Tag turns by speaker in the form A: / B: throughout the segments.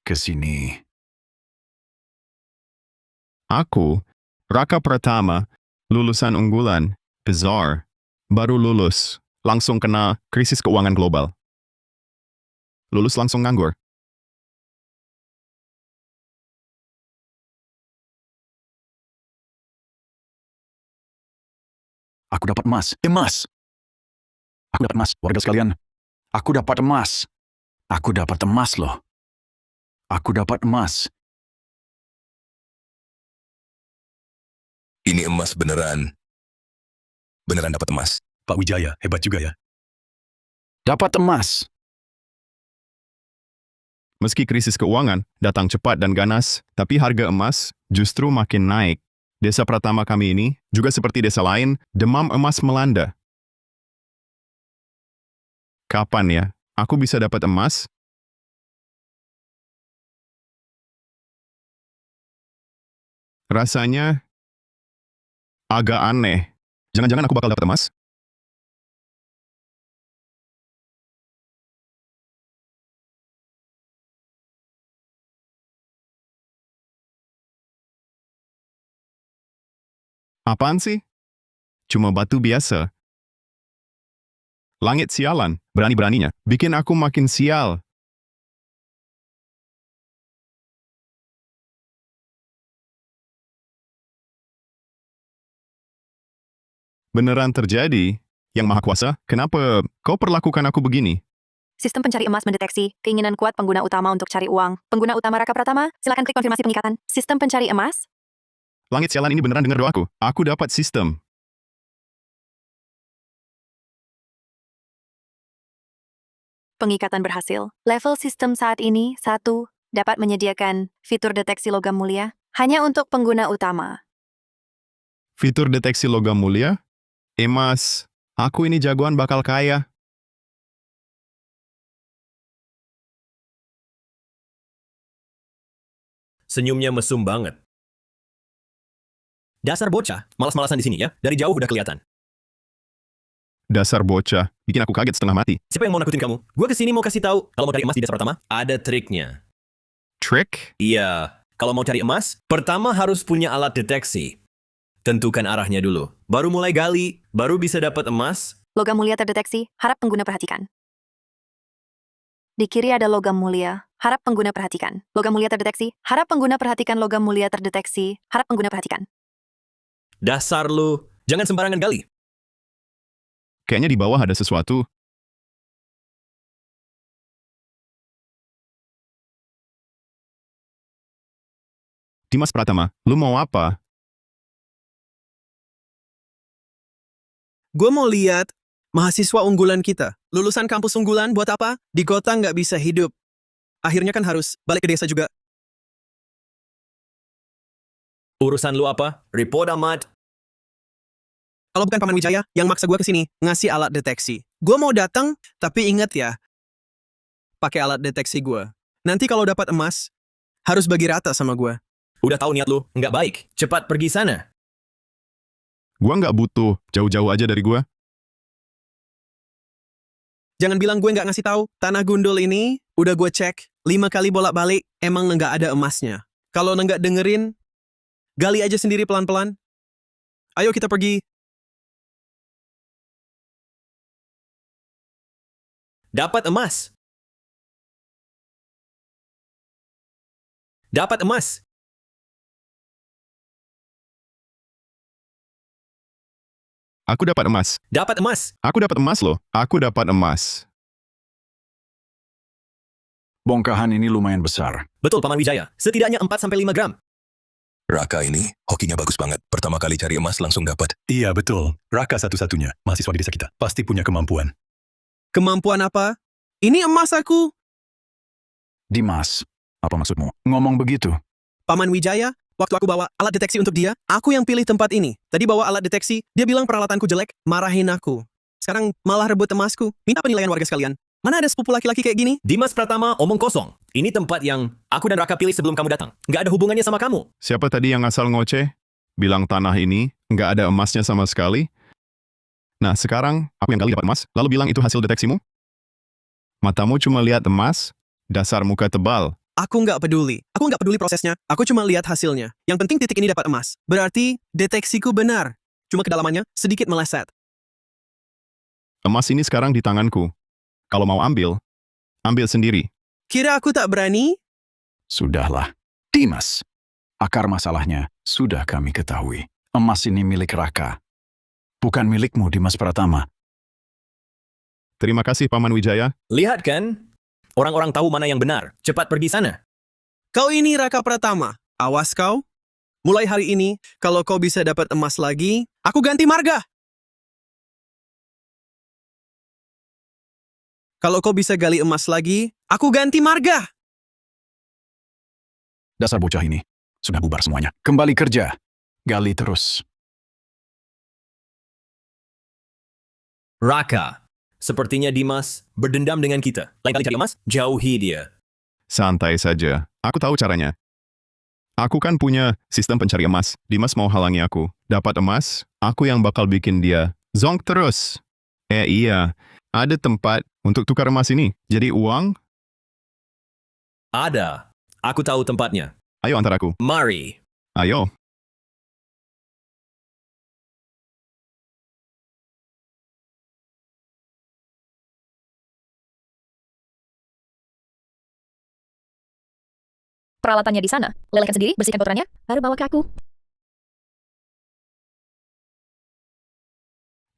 A: ke sini.
B: Aku, Raka Pratama, lulusan unggulan, besar, baru lulus, langsung kena krisis keuangan global. Lulus langsung nganggur.
A: Aku dapat emas. Emas! Aku dapat emas, warga sekalian. Aku dapat emas. Aku dapat emas loh. Aku dapat emas.
C: Ini emas beneran. Beneran dapat emas.
D: Pak Wijaya, hebat juga ya.
A: Dapat emas.
B: Meski krisis keuangan datang cepat dan ganas, tapi harga emas justru makin naik. Desa Pratama kami ini, juga seperti desa lain, demam emas melanda. Kapan ya aku bisa dapat emas? Rasanya agak aneh. Jangan-jangan aku bakal dapat emas? Apaan sih? Cuma batu biasa. Langit sialan, berani-beraninya, bikin aku makin sial. Beneran terjadi? Yang Maha Kuasa, kenapa kau perlakukan aku begini?
E: Sistem pencari emas mendeteksi keinginan kuat pengguna utama untuk cari uang. Pengguna utama Raka Pratama, silakan klik konfirmasi pengikatan. Sistem pencari emas.
B: Langit sialan ini beneran dengar doaku. Aku dapat sistem.
E: Pengikatan berhasil. Level sistem saat ini 1 dapat menyediakan fitur deteksi logam mulia hanya untuk pengguna utama.
B: Fitur deteksi logam mulia? Emas, aku ini jagoan bakal kaya.
F: Senyumnya mesum banget. Dasar bocah, malas-malasan di sini ya. Dari jauh udah kelihatan.
B: Dasar bocah, bikin aku kaget setengah mati.
F: Siapa yang mau nakutin kamu? Gue kesini mau kasih tahu. Kalau mau cari emas di Desa Pratama, ada triknya.
B: Trick?
F: Iya, kalau mau cari emas, pertama harus punya alat deteksi. Tentukan arahnya dulu. Baru mulai gali, baru bisa dapat emas.
E: Logam mulia terdeteksi, harap pengguna perhatikan. Di kiri ada logam mulia, harap pengguna perhatikan. Logam mulia terdeteksi, harap pengguna perhatikan. Logam mulia terdeteksi, harap pengguna perhatikan.
F: Dasar lu, jangan sembarangan gali.
B: Kayaknya di bawah ada sesuatu. Dimas Pratama, lu mau apa?
G: Gue mau lihat mahasiswa unggulan kita. Lulusan kampus unggulan buat apa? Di kota nggak bisa hidup. Akhirnya kan harus balik ke desa juga.
F: Urusan lu apa? Report amat.
G: Kalau bukan Paman Wijaya yang maksa gue kesini ngasih alat deteksi. Gue mau datang, tapi ingat ya, pakai alat deteksi gue. Nanti kalau dapat emas, harus bagi rata sama gue.
F: Udah tahu niat lu, nggak baik. Cepat pergi sana.
B: Gua nggak butuh, jauh-jauh aja dari gua.
G: Jangan bilang gue nggak ngasih tahu. Tanah gundul ini udah gue cek 5 kali bolak-balik, emang nggak ada emasnya. Kalau nggak dengerin, gali aja sendiri pelan-pelan. Ayo kita pergi.
F: Dapat emas. Dapat emas.
B: Aku dapat emas.
F: Dapat emas.
B: Aku dapat emas loh. Aku dapat emas.
A: Bongkahan ini lumayan besar.
F: Betul, Paman Wijaya. Setidaknya 4-5 gram.
C: Raka ini, hokinya bagus banget. Pertama kali cari emas langsung dapat.
D: Iya, betul. Raka satu-satunya, mahasiswa di desa kita. Pasti punya kemampuan.
G: Kemampuan apa? Ini emas aku.
A: Dimas, apa maksudmu? Ngomong begitu.
G: Paman Wijaya, waktu aku bawa alat deteksi untuk dia, aku yang pilih tempat ini. Tadi bawa alat deteksi, dia bilang peralatanku jelek, marahin aku. Sekarang malah rebut emasku. Minta penilaian warga sekalian. Mana ada sepupu laki-laki kayak gini?
F: Dimas Pratama omong kosong. Ini tempat yang aku dan Raka pilih sebelum kamu datang. Nggak ada hubungannya sama kamu.
B: Siapa tadi yang asal ngoceh? Bilang tanah ini nggak ada emasnya sama sekali? Nah, sekarang aku yang gali dapat emas, lalu bilang itu hasil deteksimu? Matamu cuma lihat emas? Dasar muka tebal.
G: Aku nggak peduli. Aku nggak peduli prosesnya. Aku cuma lihat hasilnya. Yang penting titik ini dapat emas. Berarti deteksiku benar. Cuma kedalamannya sedikit meleset.
B: Emas ini sekarang di tanganku. Kalau mau ambil, ambil sendiri.
G: Kira aku tak berani?
A: Sudahlah. Dimas, akar masalahnya sudah kami ketahui. Emas ini milik Raka. Bukan milikmu, Dimas Pratama.
B: Terima kasih, Paman Wijaya.
F: Lihat kan? Orang-orang tahu mana yang benar. Cepat pergi sana.
G: Kau ini Raka Pratama. Awas kau. Mulai hari ini, kalau kau bisa dapat emas lagi, aku ganti marga. Kalau kau bisa gali emas lagi, aku ganti marga.
A: Dasar bocah ini. Sudah bubar semuanya. Kembali kerja. Gali terus.
F: Raka. Sepertinya Dimas berdendam dengan kita. Lain kali cari emas, jauhi dia.
B: Santai saja. Aku tahu caranya. Aku kan punya sistem pencari emas. Dimas mau halangi aku. Dapat emas, aku yang bakal bikin dia zonk terus. Iya. Ada tempat untuk tukar emas ini. Jadi uang,
F: Ada. Aku tahu tempatnya.
B: ayo antar aku.
F: Mari.
B: Ayo.
H: Peralatannya di sana. Lelehkan sendiri, bersihkan kotorannya, baru bawa ke aku.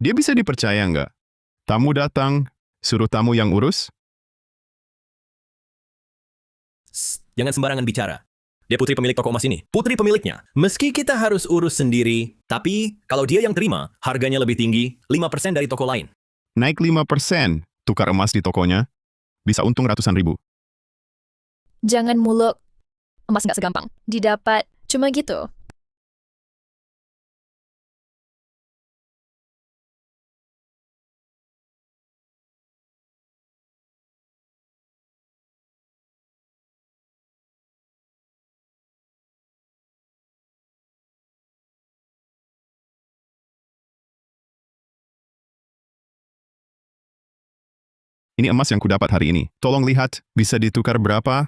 B: Dia bisa dipercaya nggak? Tamu datang, suruh tamu yang urus?
F: Jangan sembarangan bicara. Dia putri pemilik toko emas ini. Putri pemiliknya. Meski kita harus urus sendiri, tapi kalau dia yang terima, harganya lebih tinggi, 5% dari toko lain.
B: Naik 5%. Tukar emas di tokonya, bisa untung ratusan ribu.
H: Jangan muluk. Emas nggak segampang. Didapat cuma gitu.
B: Ini emas yang kudapat hari ini. Tolong lihat, bisa ditukar berapa?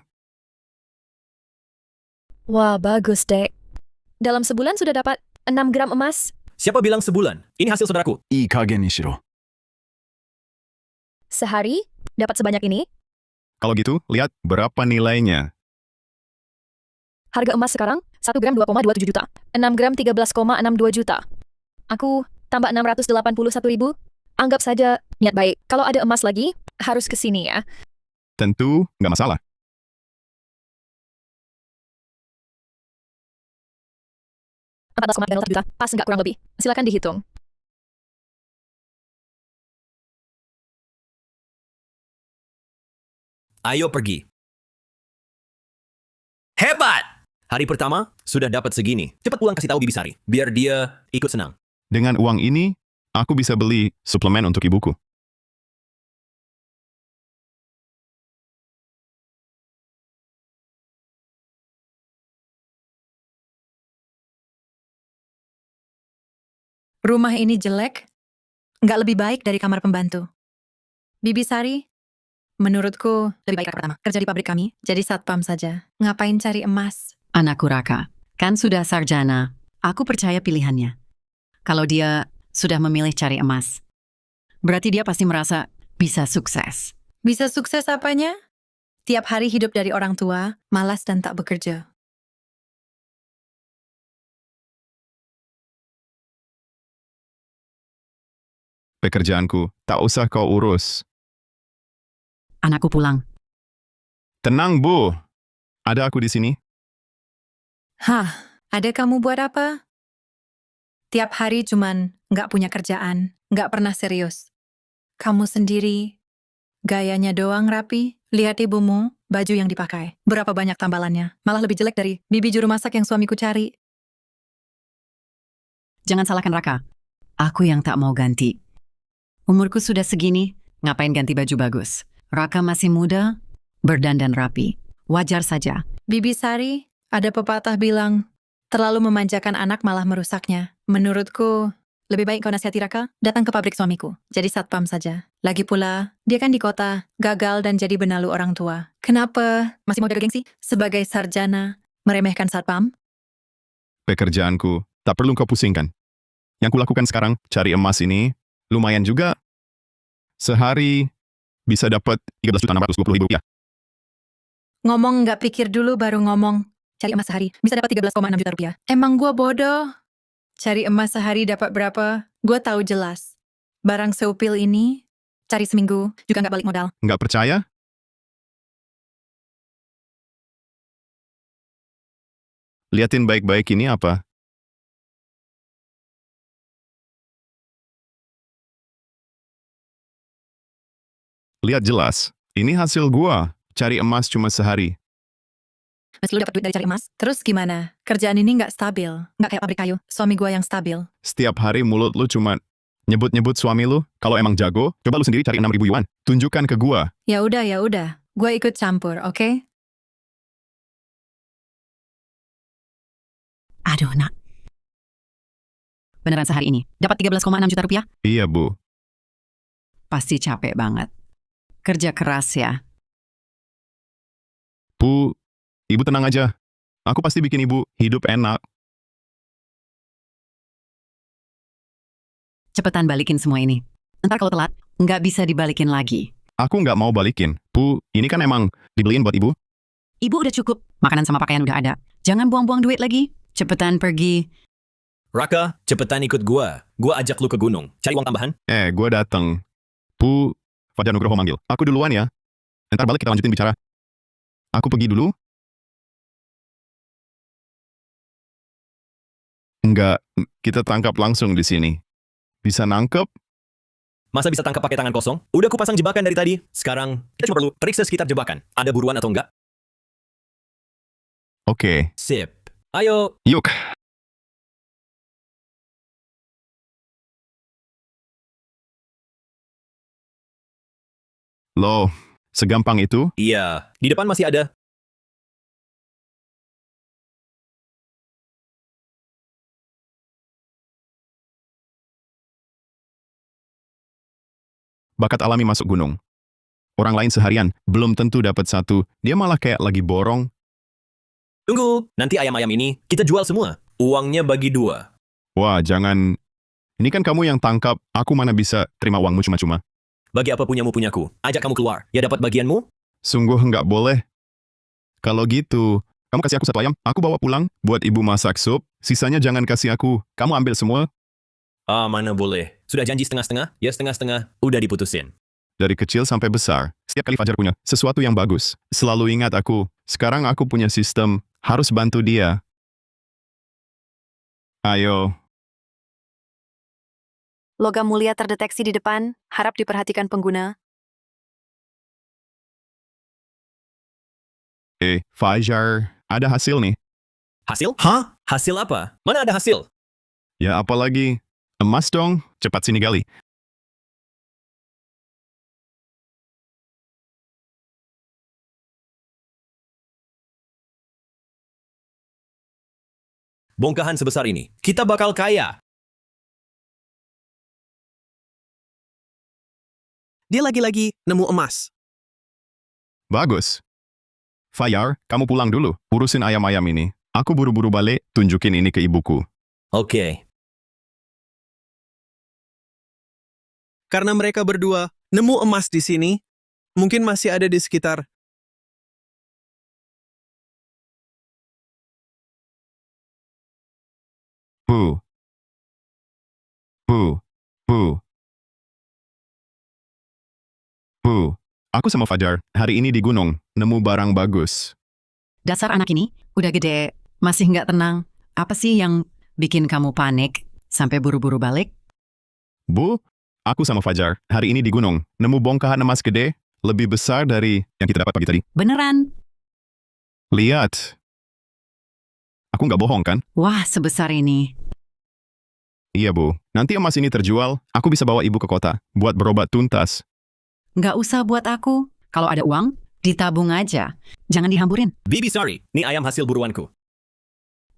H: Wah, bagus, Dek. Dalam sebulan sudah dapat 6 gram emas.
F: Siapa bilang sebulan? Ini hasil saudaraku.
A: Ii kage ni shiro.
H: Sehari dapat sebanyak ini.
B: Kalau gitu, lihat berapa nilainya.
H: Harga emas sekarang 1 gram 2,27 juta. 6 gram 13,62 juta. Aku tambah 681 ribu. Anggap saja niat baik. Kalau ada emas lagi, harus ke sini ya.
B: Tentu, nggak masalah.
H: Juta. Pas nggak kurang lebih. Silakan dihitung.
F: Ayo pergi. Hebat! Hari pertama, sudah dapat segini. Cepat pulang kasih tahu Bibi Sari, biar dia ikut senang.
B: Dengan uang ini, aku bisa beli suplemen untuk ibuku.
I: Rumah ini jelek, nggak lebih baik dari kamar pembantu. Bibi Sari, menurutku lebih baik Raka pertama. Kerja di pabrik kami, jadi satpam saja. Ngapain cari emas?
J: Anakku Raka, kan sudah sarjana. Aku percaya pilihannya. Kalau dia sudah memilih cari emas, berarti dia pasti merasa bisa sukses.
I: Bisa sukses apanya? Tiap hari hidup dari orang tua, malas dan tak bekerja.
B: Pekerjaanku, tak usah kau urus.
J: Anakku pulang.
B: Tenang, Bu. Ada aku di sini.
I: Hah, ada kamu buat apa? Tiap hari cuman nggak punya kerjaan, nggak pernah serius. Kamu sendiri, gayanya doang rapi. Lihat ibumu, baju yang dipakai. Berapa banyak tambalannya. Malah lebih jelek dari bibi juru masak yang suamiku cari.
J: Jangan salahkan Raka. Aku yang tak mau ganti. Umurku sudah segini, ngapain ganti baju bagus? Raka masih muda, berdandan rapi. Wajar saja.
I: Bibi Sari, ada pepatah bilang, terlalu memanjakan anak malah merusaknya. Menurutku, Lebih baik kau nasihati Raka, datang ke pabrik suamiku. Jadi satpam saja. Lagi pula, dia kan di kota, gagal dan jadi benalu orang tua. Kenapa masih mau jaga gengsi? Sebagai sarjana, meremehkan satpam?
B: Pekerjaanku, tak perlu kau pusingkan. Yang kulakukan sekarang, cari emas ini, lumayan juga. Sehari bisa dapat 13.620.000 rupiah.
I: Ngomong nggak pikir dulu baru ngomong. Cari emas sehari, bisa dapat 13,6 juta rupiah. Emang gua bodoh? Cari emas sehari dapat berapa? Gua tahu jelas. Barang seupil ini, cari seminggu, juga nggak balik modal.
B: Nggak percaya? Liatin baik-baik ini apa? Lihat jelas, ini hasil gua. Cari emas cuma sehari.
I: Meski lu dapat duit dari cari emas, terus gimana? Kerjaan ini nggak stabil, nggak kayak pabrik kayu. Suami gua yang stabil.
B: Setiap hari mulut lu cuma nyebut-nyebut suami lu. Kalau emang jago, coba lu sendiri cari 6.000 yuan. Tunjukkan ke gua.
I: Ya udah. Gua ikut campur, oke?
J: Aduh, nak. Beneran sehari ini? Dapat 13,6 juta rupiah?
B: Iya, Bu.
J: Pasti capek banget. Kerja keras ya.
B: Bu, ibu tenang aja. Aku pasti bikin ibu hidup enak.
J: Cepetan balikin semua ini. Ntar kalau telat, nggak bisa dibalikin lagi.
B: Aku nggak mau balikin. Bu, ini kan emang dibeliin buat ibu.
J: Ibu udah cukup. Makanan sama pakaian udah ada. Jangan buang-buang duit lagi. Cepetan pergi.
F: Raka, cepetan ikut gua. Gua ajak lu ke gunung. Cari uang tambahan.
B: Gua dateng. Bu, Fajar Nugroho manggil. Aku duluan ya. Ntar balik kita lanjutin bicara. Aku pergi dulu. Enggak, kita tangkap langsung di sini. Bisa nangkep?
F: Masa bisa tangkap pakai tangan kosong? Udah kupasang jebakan dari tadi. Sekarang, kita cuma perlu periksa sekitar jebakan. Ada buruan atau enggak?
B: Oke.
F: Sip. Ayo.
B: Yuk. Loh, segampang itu?
F: Iya, di depan masih ada.
B: Bakat alami masuk gunung. Orang lain seharian belum tentu dapat satu. Dia malah kayak lagi borong.
F: Tunggu, nanti ayam-ayam ini kita jual semua. Uangnya bagi 2.
B: Wah, jangan. Ini kan kamu yang tangkap. Aku mana bisa terima uangmu cuma-cuma.
F: Bagi apa punyamu. Ajak kamu keluar. Ya dapat bagianmu?
B: Sungguh nggak boleh. Kalau gitu, kamu kasih aku 1 ayam. Aku bawa pulang buat ibu masak sup. Sisanya jangan kasih aku. Kamu ambil semua.
F: Ah, mana boleh. Sudah janji setengah-setengah? Ya setengah-setengah. Udah diputusin.
B: Dari kecil sampai besar, setiap kali Fajar punya sesuatu yang bagus, selalu ingat aku. Sekarang aku punya sistem, harus bantu dia. Ayo.
E: Logam mulia terdeteksi di depan, harap diperhatikan pengguna.
B: Fajar, ada hasil nih.
F: Hasil? Hah? Hasil apa? Mana ada hasil?
B: Ya apalagi, emas dong, cepat sini gali.
F: Bongkahan sebesar ini. Kita bakal kaya.
G: Dia lagi-lagi nemu emas.
B: Bagus. Fajar, kamu pulang dulu, urusin ayam-ayam ini. Aku buru-buru balik, tunjukin ini ke ibuku.
F: Oke.
G: Karena mereka berdua nemu emas di sini, mungkin masih ada di sekitar.
B: Bu. Aku sama Fajar, hari ini di gunung, nemu barang bagus.
J: Dasar anak ini, udah gede, masih nggak tenang. Apa sih yang bikin kamu panik sampai buru-buru balik?
B: Bu, aku sama Fajar, hari ini di gunung, nemu bongkahan emas gede, lebih besar dari yang kita dapat pagi tadi.
J: Beneran?
B: Lihat. Aku nggak bohong kan?
J: Wah, sebesar ini.
B: Iya, Bu. Nanti emas ini terjual, aku bisa bawa ibu ke kota, buat berobat tuntas.
J: Nggak usah buat aku. Kalau ada uang, ditabung aja. Jangan dihamburin.
F: Bibi sorry, ini ayam hasil buruanku.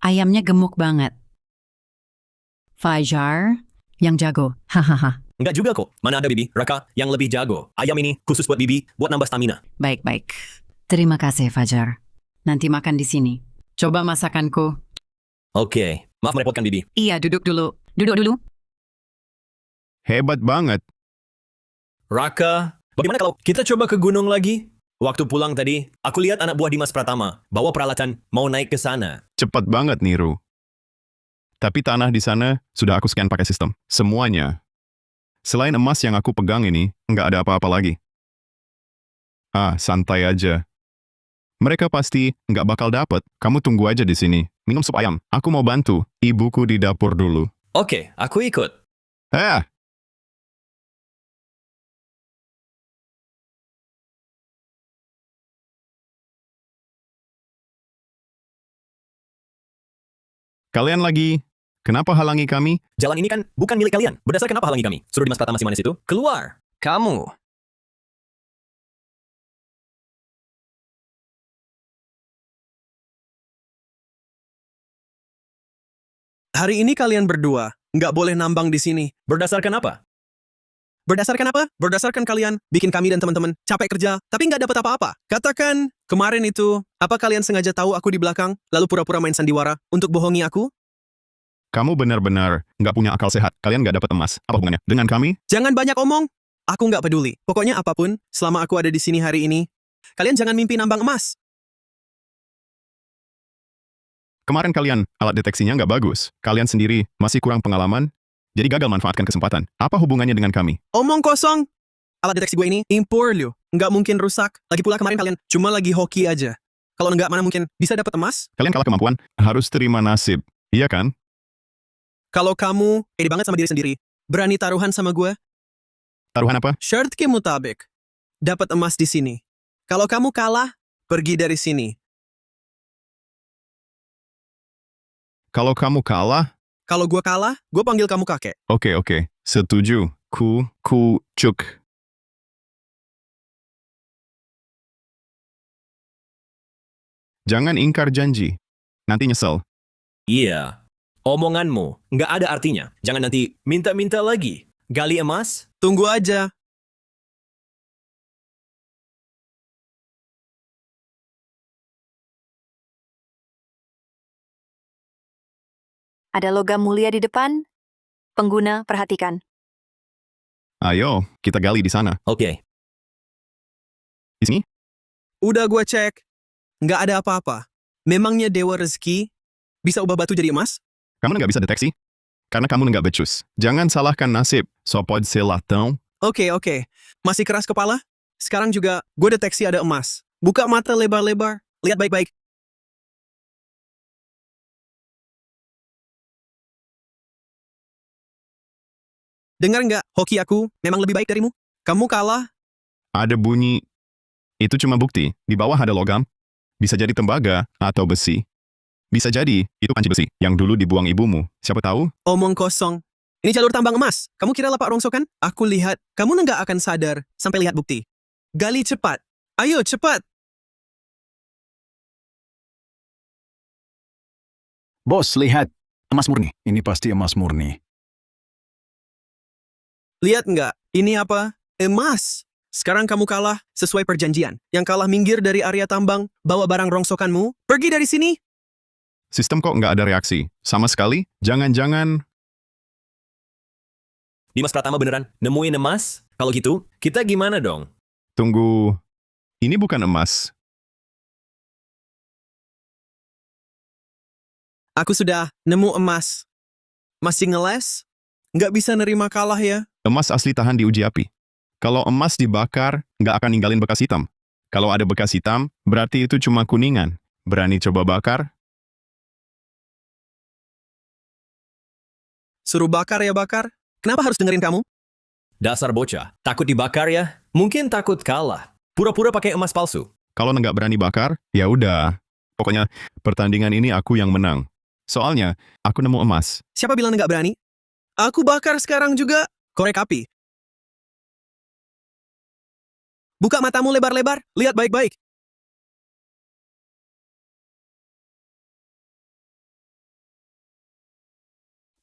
J: Ayamnya gemuk banget. Fajar, yang jago. Hahaha.
F: Nggak juga kok. Mana ada Bibi, Raka, yang lebih jago. Ayam ini khusus buat Bibi, buat nambah stamina.
J: Baik-baik. Terima kasih, Fajar. Nanti makan di sini. Coba masakanku.
F: Oke, maaf merepotkan Bibi.
J: Iya, duduk dulu. Duduk dulu.
B: Hebat banget.
F: Raka, bagaimana kalau kita coba ke gunung lagi? Waktu pulang tadi, aku lihat anak buah Dimas Pratama bawa peralatan mau naik ke sana.
B: Cepat banget, Niru. Tapi tanah di sana sudah aku scan pakai sistem. Semuanya. Selain emas yang aku pegang ini, nggak ada apa-apa lagi. Santai aja. Mereka pasti nggak bakal dapet. Kamu tunggu aja di sini. Minum sup ayam. Aku mau bantu. Ibuku di dapur dulu.
F: Oke, aku ikut.
B: Kalian lagi, kenapa halangi kami?
F: Jalan ini kan bukan milik kalian. Berdasarkan apa halangi kami? Suruh Dimas Pratama si manis itu keluar. Kamu.
G: Hari ini kalian berdua nggak boleh nambang di sini.
F: Berdasarkan apa?
G: Berdasarkan apa? Berdasarkan kalian bikin kami dan teman-teman capek kerja, tapi nggak dapat apa-apa. Katakan, kemarin itu, apa kalian sengaja tahu aku di belakang, lalu pura-pura main sandiwara untuk bohongi aku?
B: Kamu benar-benar nggak punya akal sehat. Kalian nggak dapat emas. Apa hubungannya dengan kami?
G: Jangan banyak omong. Aku nggak peduli. Pokoknya apapun, selama aku ada di sini hari ini, kalian jangan mimpi nambang emas.
B: Kemarin kalian, alat deteksinya nggak bagus. Kalian sendiri masih kurang pengalaman, jadi gagal manfaatkan kesempatan. Apa hubungannya dengan kami?
G: Omong kosong. Alat deteksi gue ini impor lu. Nggak mungkin rusak. Lagi pula kemarin kalian cuma lagi hoki aja. Kalau nggak, mana mungkin bisa dapat emas?
B: Kalian kalah kemampuan, harus terima nasib. Iya kan?
G: Kalau kamu pede banget sama diri sendiri, berani taruhan sama gue,
B: Taruhan apa?
G: syarat ke mutabik. Dapat emas di sini. Kalau kamu kalah, pergi dari sini.
B: Kalau kamu kalah,
G: Kalau gue kalah, gue panggil kamu kakek.
B: oke. Setuju. Cuk. Jangan ingkar janji. Nanti nyesel.
F: Iya. Omonganmu nggak ada artinya. Jangan nanti minta-minta lagi. Gali emas?
G: Tunggu aja.
E: Ada logam mulia di depan. Pengguna, perhatikan.
B: Ayo, kita gali di sana.
F: Oke.
B: Di sini?
G: Udah gue cek. Nggak ada apa-apa. Memangnya Dewa Rezeki bisa ubah batu jadi emas?
B: Kamu nggak bisa deteksi? Karena kamu nggak becus. Jangan salahkan nasib. Sopod selatão.
G: Oke. Masih keras kepala? Sekarang juga gue deteksi ada emas. Buka mata lebar-lebar. Lihat baik-baik. Dengar nggak, hoki aku memang lebih baik darimu. Kamu kalah.
B: Ada bunyi. Itu cuma bukti. Di bawah ada logam. Bisa jadi tembaga atau besi. Bisa jadi itu panci besi yang dulu dibuang ibumu. Siapa tahu?
G: Omong kosong. Ini jalur tambang emas. Kamu kira lapak rongsokan? Aku lihat, kamu nggak akan sadar sampai lihat bukti. Gali cepat. Ayo, cepat.
A: Bos, lihat. Emas murni. Ini pasti emas murni.
G: Lihat nggak? Ini apa? Emas. Sekarang kamu kalah sesuai perjanjian. Yang kalah minggir dari area tambang, bawa barang rongsokanmu, pergi dari sini.
B: Sistem kok nggak ada reaksi? Sama sekali? Jangan-jangan...
F: Dimas Pratama beneran nemuin emas? Kalau gitu, kita gimana dong?
B: Tunggu. Ini bukan emas.
G: Aku sudah nemu emas. Masih ngeles? Nggak bisa nerima kalah ya?
B: Emas asli tahan di uji api. Kalau emas dibakar, nggak akan ninggalin bekas hitam. Kalau ada bekas hitam, berarti itu cuma kuningan. Berani coba bakar?
G: Suruh bakar ya bakar. Kenapa harus dengerin kamu?
F: Dasar bocah. Takut dibakar ya? Mungkin takut kalah. Pura-pura pakai emas palsu.
B: Kalau nggak berani bakar, ya udah. Pokoknya pertandingan ini aku yang menang. Soalnya, aku nemu emas.
G: Siapa bilang nggak berani? Aku bakar sekarang juga. Korek api. Buka matamu lebar-lebar. Lihat baik-baik.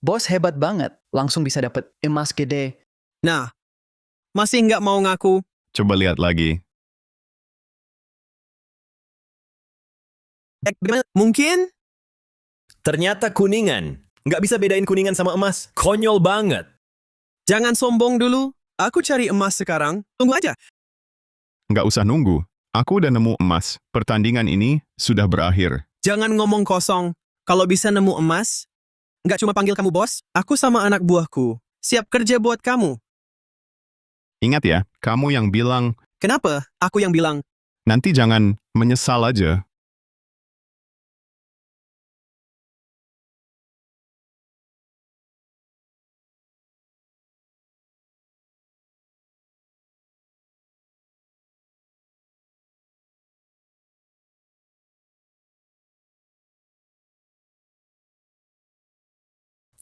K: Bos hebat banget, langsung bisa dapat emas gede.
G: Nah, masih nggak mau ngaku?
B: Coba lihat lagi.
G: Bagaimana? Mungkin?
F: Ternyata kuningan. Nggak bisa bedain kuningan sama emas. Konyol banget.
G: Jangan sombong dulu. Aku cari emas sekarang. Tunggu aja.
B: Nggak usah nunggu. Aku udah nemu emas. Pertandingan ini sudah berakhir.
G: Jangan ngomong kosong. Kalau bisa nemu emas, nggak cuma panggil kamu bos, aku sama anak buahku. Siap kerja buat kamu.
B: Ingat ya, kamu yang bilang,
G: Kenapa? Aku yang bilang.
B: nanti jangan menyesal aja.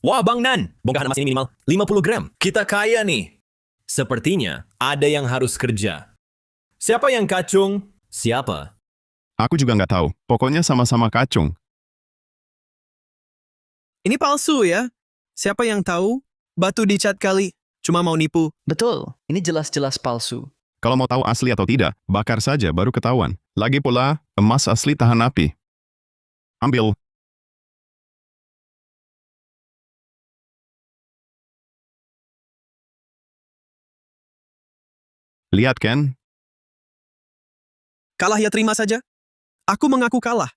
F: Wah, Bang Nan. Bongkahan emas ini minimal 50 gram. Kita kaya nih. Sepertinya ada yang harus kerja. Siapa yang kacung? Siapa?
B: Aku juga nggak tahu. Pokoknya sama-sama kacung.
G: Ini palsu ya? Siapa yang tahu? Batu dicat kali. Cuma mau nipu.
K: Betul, ini jelas-jelas palsu.
B: Kalau mau tahu asli atau tidak, bakar saja baru ketahuan. Lagi pula, emas asli tahan api. Ambil. Lihat kan?
G: Kalah ya terima saja. Aku mengaku kalah.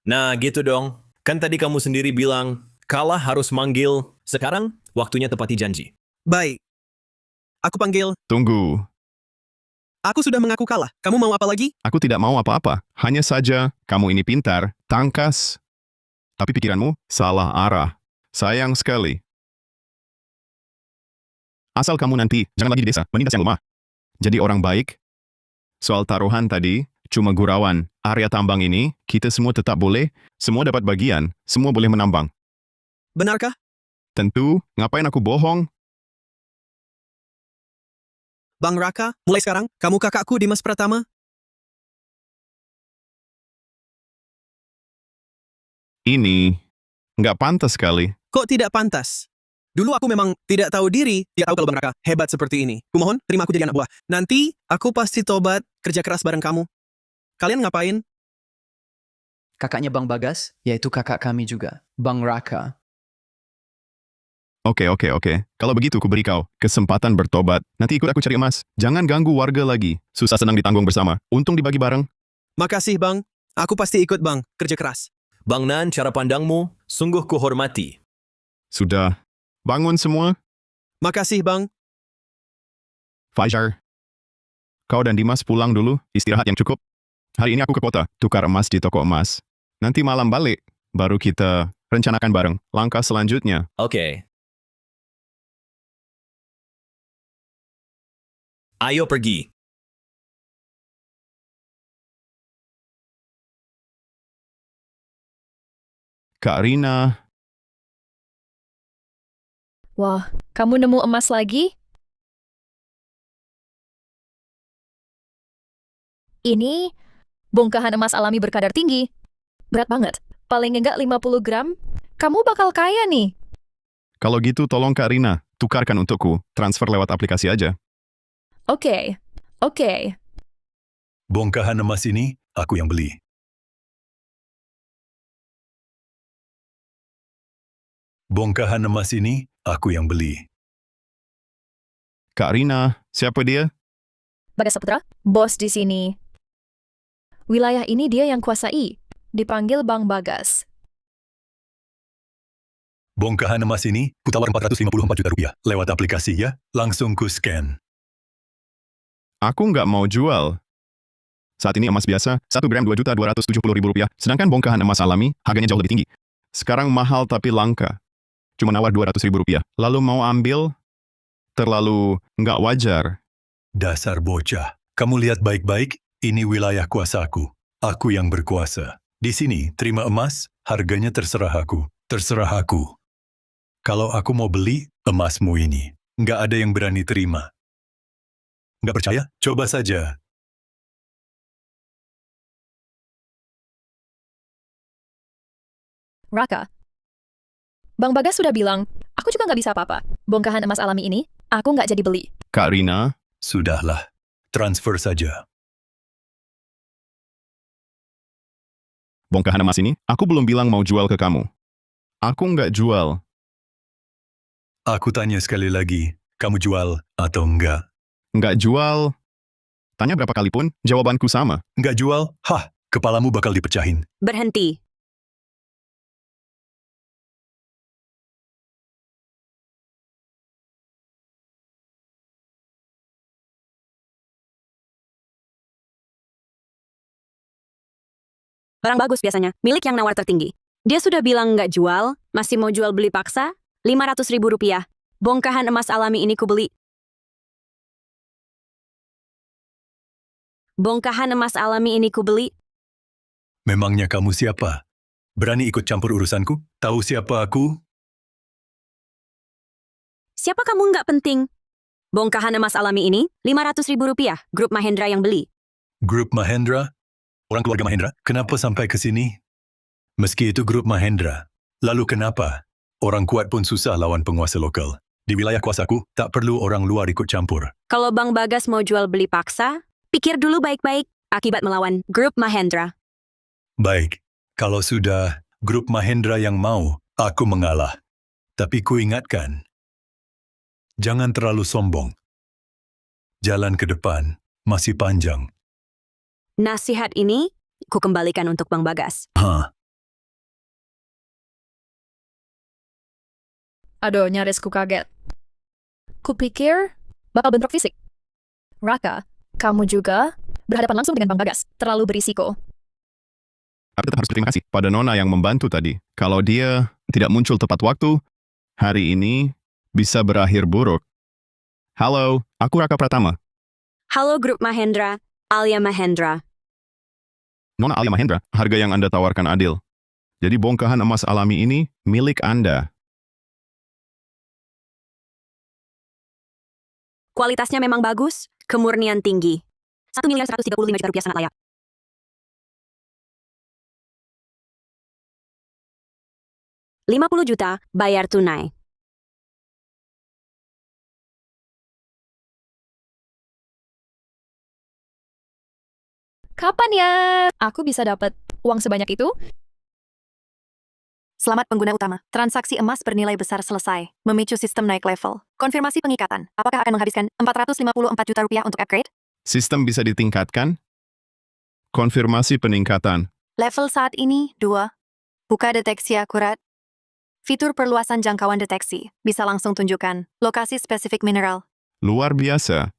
F: Nah, gitu dong. Kan tadi kamu sendiri bilang, kalah harus manggil. Sekarang, waktunya tepati janji.
G: Baik. Aku panggil.
B: Tunggu.
G: Aku sudah mengaku kalah. Kamu mau apa lagi?
B: Aku tidak mau apa-apa. Hanya saja, kamu ini pintar, tangkas. Tapi pikiranmu salah arah. Sayang sekali. Asal kamu nanti, jangan lagi di desa, menindas yang lemah. Jadi orang baik. Soal taruhan tadi, cuma gurauan. Area tambang ini, kita semua tetap boleh, semua dapat bagian, semua boleh menambang.
G: Benarkah?
B: Tentu, ngapain aku bohong?
G: Bang Raka, mulai sekarang, kamu kakakku di Mas Pratama.
B: Ini, nggak pantas sekali.
G: Kok tidak pantas? Dulu aku memang tidak tahu diri, tidak tahu kalau Bang Raka hebat seperti ini. Kumohon, terima aku jadi anak buah. Nanti, aku pasti tobat, kerja keras bareng kamu. Kalian ngapain?
K: Kakaknya Bang Bagas, yaitu kakak kami juga, Bang Raka.
B: Oke. Kalau begitu, ku beri kau kesempatan bertobat. Nanti ikut aku cari emas. Jangan ganggu warga lagi. Susah senang ditanggung bersama. Untung dibagi bareng.
G: Makasih Bang, aku pasti ikut Bang, kerja keras.
F: Bang Nan, cara pandangmu sungguh kuhormati.
B: Sudah. Bangun semua.
G: Makasih Bang.
B: Fajar. Kau dan Dimas pulang dulu, istirahat yang cukup. Hari ini aku ke kota, tukar emas di toko emas. Nanti malam balik, baru kita rencanakan bareng langkah selanjutnya.
F: Oke. Ayo pergi.
B: Kak Rina,
H: Wah, kamu nemu emas lagi? Ini bongkahan emas alami berkadar tinggi. Berat banget. Paling enggak 50 gram. Kamu bakal kaya nih.
B: kalau gitu tolong Kak Rina, tukarkan untukku, transfer lewat aplikasi aja.
H: Oke.
D: Bongkahan emas ini, aku yang beli. Bongkahan emas ini, aku yang beli.
B: Kak Rina, siapa dia?
H: Bagas Saputra, bos di sini. Wilayah ini dia yang kuasai. Dipanggil Bang Bagas.
D: Bongkahan emas ini, kutawar 454 juta rupiah. Lewat aplikasi ya, langsung ku scan.
B: Aku nggak mau jual. Saat ini emas biasa, 1 gram 2.270.000 rupiah, sedangkan bongkahan emas alami, harganya jauh lebih tinggi. Sekarang mahal tapi langka. Cuma nawar 200.000 rupiah. Lalu mau ambil? Terlalu nggak wajar.
D: Dasar bocah. Kamu lihat baik-baik, ini wilayah kuasaku. Aku yang berkuasa. Di sini, terima emas, harganya terserah aku. Terserah aku. Kalau aku mau beli, emasmu ini. Nggak ada yang berani terima. Nggak percaya? Coba saja.
H: Raka, Bang Bagas sudah bilang, aku juga nggak bisa apa-apa. Bongkahan emas alami ini, aku nggak jadi beli.
B: Kak Rina,
D: Sudahlah, transfer saja.
B: bongkahan emas ini, aku belum bilang mau jual ke kamu. Aku nggak jual.
D: Aku tanya sekali lagi, kamu jual atau enggak?
B: Nggak jual. Tanya berapa kali pun, jawabanku sama.
D: Enggak jual? Hah, kepalamu bakal dipecahin.
L: Berhenti. Barang bagus biasanya, milik yang nawar tertinggi. Dia sudah bilang nggak jual, masih mau jual beli paksa, 500.000 rupiah. Bongkahan emas alami ini kubeli. Bongkahan emas alami ini kubeli.
D: Memangnya kamu siapa? Berani ikut campur urusanku? Tahu siapa aku?
L: Siapa kamu nggak penting. Bongkahan emas alami ini, 500.000 rupiah, grup Mahendra yang beli.
D: Grup Mahendra? Orang keluarga Mahendra? Kenapa sampai ke sini? Meski itu grup Mahendra. Lalu kenapa? Orang kuat pun susah lawan penguasa lokal. Di wilayah kuasaku, tak perlu orang luar ikut campur.
L: Kalau Bang Bagas mau jual beli paksa, pikir dulu baik-baik akibat melawan grup Mahendra.
D: Baik, kalau sudah grup Mahendra yang mau, aku mengalah. Tapi ku ingatkan, jangan terlalu sombong. Jalan ke depan masih panjang.
L: Nasihat ini, ku kembalikan untuk Bang Bagas.
D: Hah,
H: Aduh, nyaris ku kaget. Kupikir bakal bentrok fisik. Raka, kamu juga berhadapan langsung dengan Bang Bagas. Terlalu berisiko.
B: Aku tetap harus berterima kasih pada Nona yang membantu tadi. Kalau dia tidak muncul tepat waktu, hari ini bisa berakhir buruk. Halo, aku Raka Pratama.
L: Halo grup Mahendra, Alia Mahendra.
B: Nona Alia Mahendra, harga yang Anda tawarkan adil. Jadi bongkahan emas alami ini milik Anda.
L: Kualitasnya memang bagus, kemurnian tinggi. 1.135 juta rupiah sangat layak. Rp50 juta, bayar tunai.
H: Kapan ya aku bisa dapat uang sebanyak itu?
E: Selamat pengguna utama. Transaksi emas bernilai besar selesai. Memicu sistem naik level. Konfirmasi pengikatan. Apakah akan menghabiskan 454 juta rupiah untuk upgrade?
B: Sistem bisa ditingkatkan? Konfirmasi peningkatan.
E: Level saat ini 2. Buka deteksi akurat. Fitur perluasan jangkauan deteksi. Bisa langsung tunjukkan lokasi spesifik mineral.
B: Luar biasa.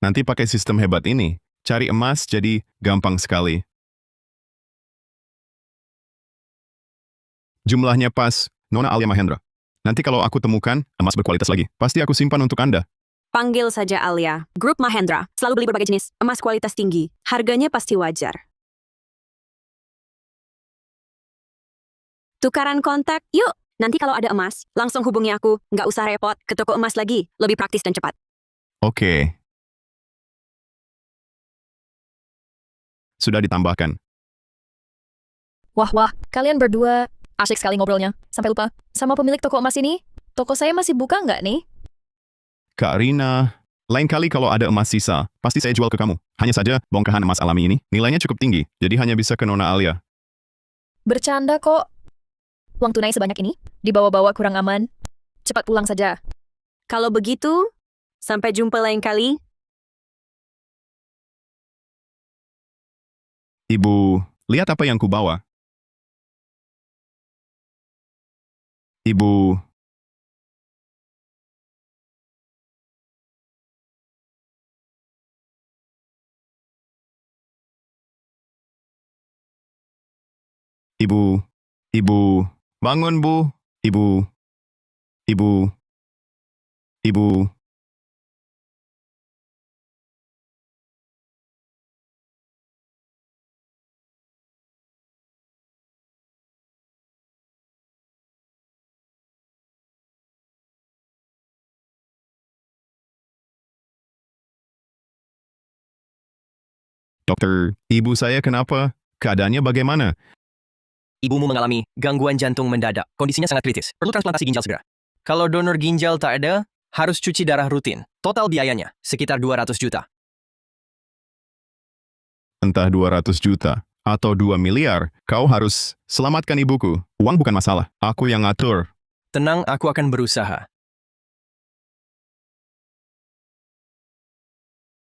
B: Nanti pakai sistem hebat ini, cari emas jadi gampang sekali. Jumlahnya pas, Nona Alia Mahendra. Nanti kalau aku temukan emas berkualitas lagi, pasti aku simpan untuk Anda.
L: Panggil saja Alia. Grup Mahendra, selalu beli berbagai jenis, emas kualitas tinggi. Harganya pasti wajar. Tukaran kontak, yuk! Nanti kalau ada emas, langsung hubungi aku. Nggak usah repot, ke toko emas lagi. Lebih praktis dan cepat.
B: Oke. Sudah ditambahkan.
H: Wah, kalian berdua asyik sekali ngobrolnya. Sampai lupa. Sama pemilik toko emas ini, toko saya masih buka nggak nih?
B: Kak Rina, lain kali kalau ada emas sisa, pasti saya jual ke kamu. Hanya saja, bongkahan emas alami ini nilainya cukup tinggi, jadi hanya bisa ke Nona Alia.
H: Bercanda kok. Uang tunai sebanyak ini, dibawa-bawa kurang aman. Cepat pulang saja.
L: Kalau begitu, sampai jumpa lain kali.
B: Ibu, lihat apa yang kubawa. Ibu, Ibu, bangun Bu, Ibu, Ibu. Dokter, ibu saya kenapa? Keadaannya bagaimana?
K: Ibumu mengalami gangguan jantung mendadak. Kondisinya sangat kritis. Perlu transplantasi ginjal segera. Kalau donor ginjal tak ada, harus cuci darah rutin. Total biayanya sekitar 200 juta.
B: Entah 200 juta atau 2 miliar, kau harus selamatkan ibuku. Uang bukan masalah. Aku yang ngatur.
K: Tenang, aku akan berusaha.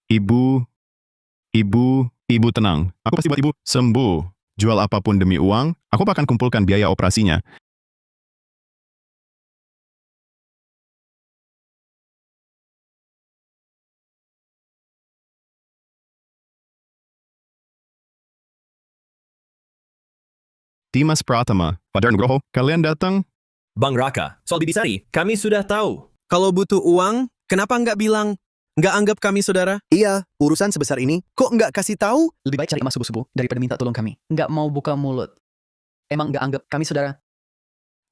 B: Ibu tenang. Aku pasti buat ibu sembuh. Jual apapun demi uang, aku akan kumpulkan biaya operasinya. Dimas Pratama, Fajar Nugroho, kalian datang?
F: Bang Raka, soal Bibi Sari, kami sudah tahu.
G: Kalau butuh uang, kenapa nggak bilang, nggak anggap kami saudara?
M: Iya, urusan sebesar ini, kok nggak kasih tahu?
K: Lebih baik cari emas subuh-subuh daripada minta tolong kami. Nggak mau buka mulut. Emang nggak anggap kami saudara?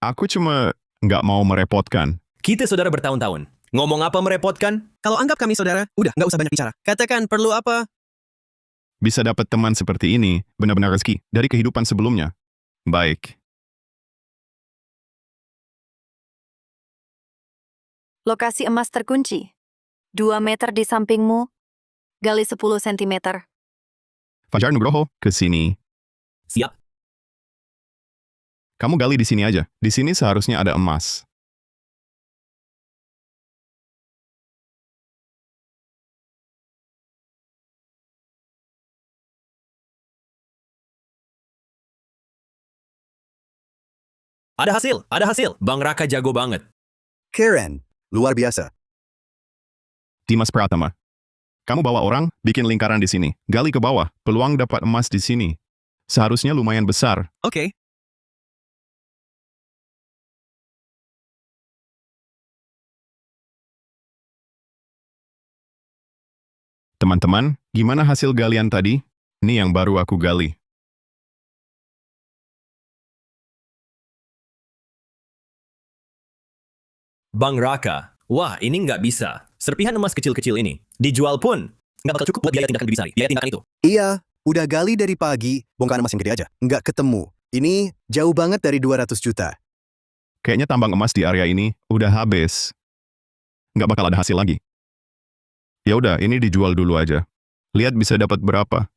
B: Aku cuma nggak mau merepotkan.
F: Kita saudara bertahun-tahun. Ngomong apa merepotkan?
G: Kalau anggap kami saudara, udah nggak usah banyak bicara. Katakan perlu apa?
B: Bisa dapat teman seperti ini, benar-benar rezeki dari kehidupan sebelumnya. Baik.
E: Lokasi emas terkunci. 2 meter di sampingmu, gali 10 cm.
B: Fajar Nugroho, ke sini.
F: Siap.
B: Kamu gali di sini aja. Di sini seharusnya ada emas.
F: Ada hasil. Bang Raka jago banget.
M: Keren, luar biasa.
B: Dimas Pratama. Kamu bawa orang, bikin lingkaran di sini. Gali ke bawah, peluang dapat emas di sini. Seharusnya lumayan besar.
G: Oke.
B: Teman-teman, gimana hasil galian tadi? Ini yang baru aku gali.
F: Bang Raka, wah ini nggak bisa. Serpihan emas kecil-kecil ini. Dijual pun, nggak bakal cukup buat biaya tindakan Bibi Sari. Biaya tindakan itu.
M: Iya, udah gali dari pagi, bongkahan emas yang gede aja. Nggak ketemu. Ini jauh banget dari 200 juta.
B: Kayaknya tambang emas di area ini udah habis. Nggak bakal ada hasil lagi. Ya udah, ini dijual dulu aja. Lihat bisa dapat berapa.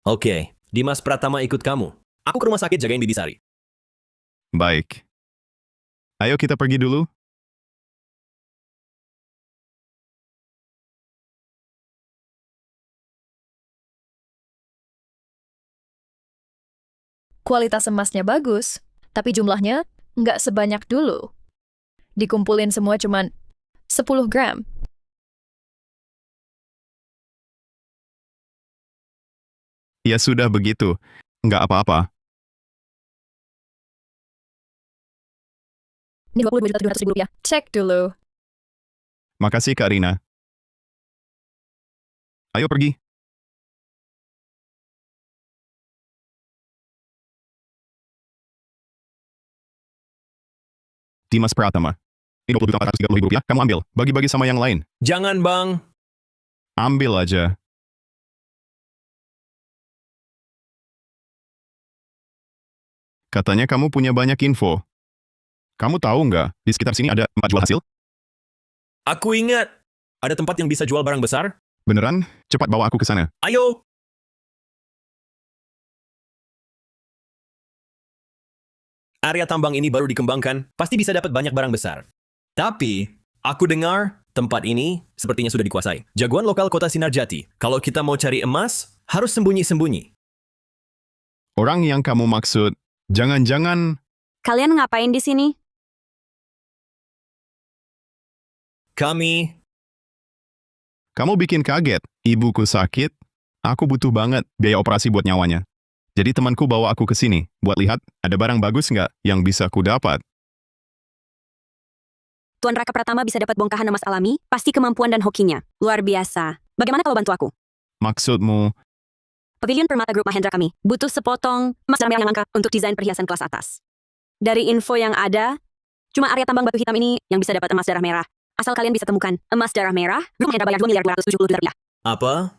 F: Oke, Dimas Pratama ikut kamu. Aku ke rumah sakit jagain Bibi Sari.
B: Baik. Ayo kita pergi dulu.
H: Kualitas emasnya bagus, tapi jumlahnya nggak sebanyak dulu. Dikumpulin semua cuman 10 gram.
B: Ya sudah begitu. Nggak apa-apa.
H: Ini 22.700.000 rupiah. Cek dulu.
B: Makasih Kak Rina. Ayo pergi. Dimas Pratama. Ini 20.430.000 rupiah, kamu ambil. Bagi-bagi sama yang lain.
F: Jangan bang.
B: Ambil aja. Katanya kamu punya banyak info. Kamu tahu nggak, di sekitar sini ada tempat jual hasil?
F: Aku ingat. Ada tempat yang bisa jual barang besar?
B: Beneran? Cepat bawa aku ke sana.
F: Ayo. Area tambang ini baru dikembangkan, pasti bisa dapat banyak barang besar. Tapi, aku dengar tempat ini sepertinya sudah dikuasai. Jagoan lokal kota Sinarjati, kalau kita mau cari emas, harus sembunyi-sembunyi.
B: Orang yang kamu maksud, jangan-jangan...
L: Kalian ngapain di sini?
B: Kamu bikin kaget. Ibuku sakit, aku butuh banget biaya operasi buat nyawanya. Jadi temanku bawa aku ke sini, buat lihat ada barang bagus nggak yang bisa ku dapat.
L: Tuan Raka Pratama bisa dapat bongkahan emas alami, pasti kemampuan dan hokinya. Luar biasa. Bagaimana kalau bantu aku?
B: Maksudmu,
L: Pavilion Permata Group Mahendra kami butuh sepotong emas darah merah yang langka untuk desain perhiasan kelas atas. Dari info yang ada, cuma area tambang batu hitam ini yang bisa dapat emas darah merah. Asal kalian bisa temukan emas darah merah, Grup Mahendra bayar 2.270 juta rupiah.
F: Apa?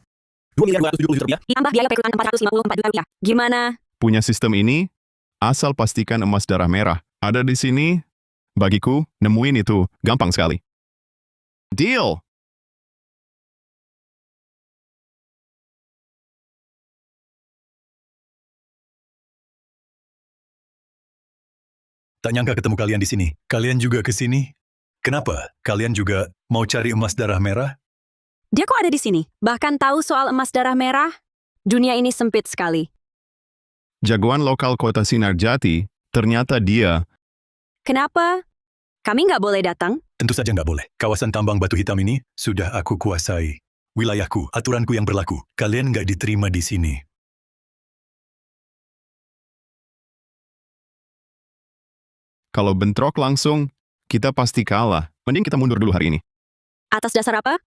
F: 2.270 juta rupiah?
L: Ditambah biaya perekrutan 454 juta rupiah. Gimana?
B: punya sistem ini, Asal pastikan emas darah merah ada di sini. Bagiku, nemuin itu gampang sekali. Deal!
D: Tak nyangka ketemu kalian di sini. Kalian juga ke sini? Kenapa? Kalian juga mau cari emas darah merah?
L: Dia kok ada di sini? Bahkan tahu soal emas darah merah? Dunia ini sempit sekali.
B: Jagoan lokal kota Sinarjati, ternyata dia.
L: Kenapa? Kami nggak boleh datang?
D: Tentu saja nggak boleh. Kawasan tambang batu hitam ini sudah aku kuasai. Wilayahku, aturanku yang berlaku. Kalian nggak diterima di sini.
B: Kalau bentrok langsung, kita pasti kalah. Mending kita mundur dulu hari ini.
L: Atas dasar apa?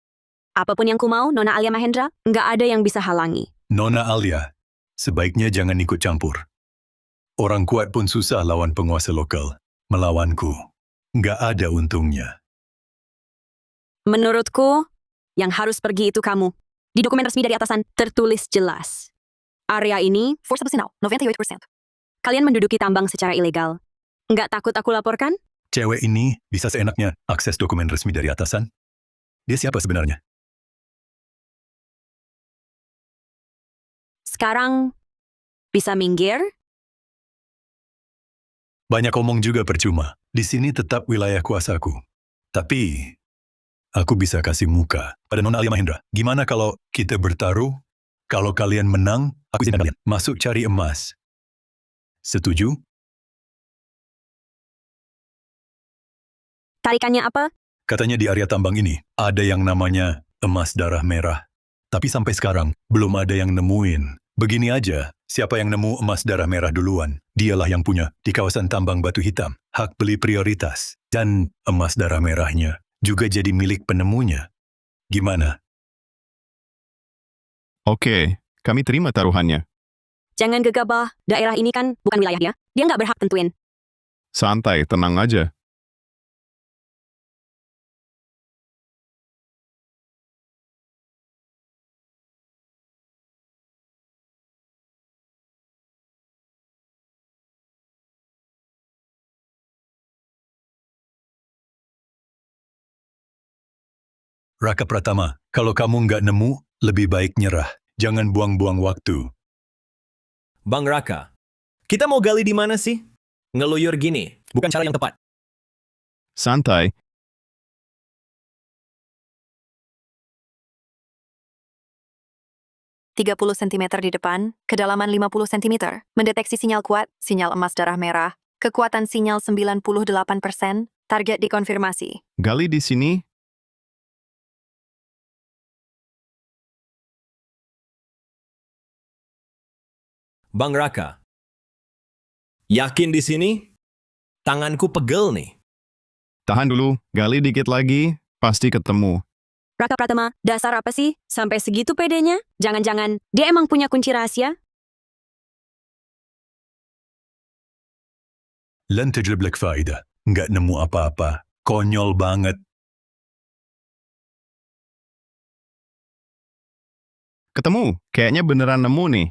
L: Apapun yang ku mau, Nona Alia Mahendra, nggak ada yang bisa halangi.
D: Nona Alia, sebaiknya jangan ikut campur. Orang kuat pun susah lawan penguasa lokal. Melawanku, nggak ada untungnya.
L: Menurutku, yang harus pergi itu kamu. Di dokumen resmi dari atasan, tertulis jelas. Area ini,
E: Force now, 98%.
L: kalian menduduki tambang secara ilegal. Nggak takut aku laporkan?
D: Cewek ini bisa seenaknya akses dokumen resmi dari atasan? Dia siapa sebenarnya?
L: Sekarang, bisa minggir?
D: Banyak omong juga percuma. Di sini tetap wilayah kuasaku. Tapi, aku bisa kasih muka pada Nona Alia Mahendra. Gimana kalau kita bertaruh? Kalau kalian menang, aku izinkan kalian masuk cari emas. Setuju?
L: Tarikannya apa?
D: Katanya di area tambang ini ada yang namanya emas darah merah. Tapi sampai sekarang belum ada yang nemuin. Begini aja, siapa yang nemu emas darah merah duluan, dialah yang punya di kawasan tambang batu hitam. Hak beli prioritas. Dan emas darah merahnya juga jadi milik penemunya. Gimana?
B: Oke, kami terima taruhannya.
L: Jangan gegabah, daerah ini kan bukan wilayahnya. Dia nggak berhak tentuin.
B: Santai, tenang aja.
D: Raka Pratama, kalau kamu nggak nemu, lebih baik nyerah. Jangan buang-buang waktu.
F: Bang Raka, kita mau gali di mana sih? Ngeluyur gini, bukan cara yang tepat.
B: Santai.
E: Tiga 30 cm di depan, kedalaman 50 cm, mendeteksi sinyal kuat, sinyal emas darah merah, kekuatan sinyal 98%, target dikonfirmasi.
B: Gali di sini.
F: Bang Raka, yakin di sini? Tanganku pegel nih.
B: Tahan dulu, gali dikit lagi, pasti ketemu.
L: Raka Pratama, dasar apa sih? Sampai segitu pedenya? Jangan-jangan dia emang punya kunci rahasia?
D: Lan tajlib lak faida. Nggak nemu apa-apa. Konyol banget.
B: Ketemu, kayaknya beneran nemu nih.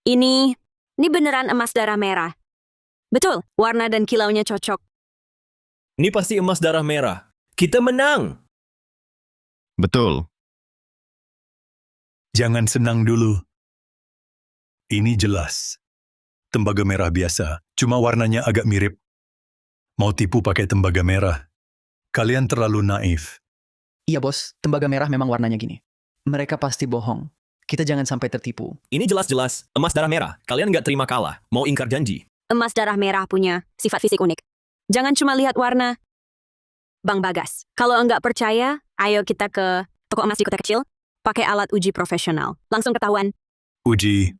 L: Ini beneran emas darah merah. Betul, warna dan kilaunya cocok.
F: Ini pasti emas darah merah. Kita menang!
B: Betul.
D: Jangan senang dulu. Ini jelas. Tembaga merah biasa, cuma warnanya agak mirip. Mau tipu pakai tembaga merah. Kalian terlalu naif.
N: Iya bos, tembaga merah memang warnanya gini. Mereka pasti bohong. Kita jangan sampai tertipu.
F: Ini jelas-jelas emas darah merah. Kalian nggak terima kalah. Mau ingkar janji.
L: Emas darah merah punya sifat fisik unik. Jangan cuma lihat warna. Bang Bagas, kalau enggak percaya, ayo kita ke toko emas di kota kecil, pakai alat uji profesional. Langsung ketahuan.
D: Uji.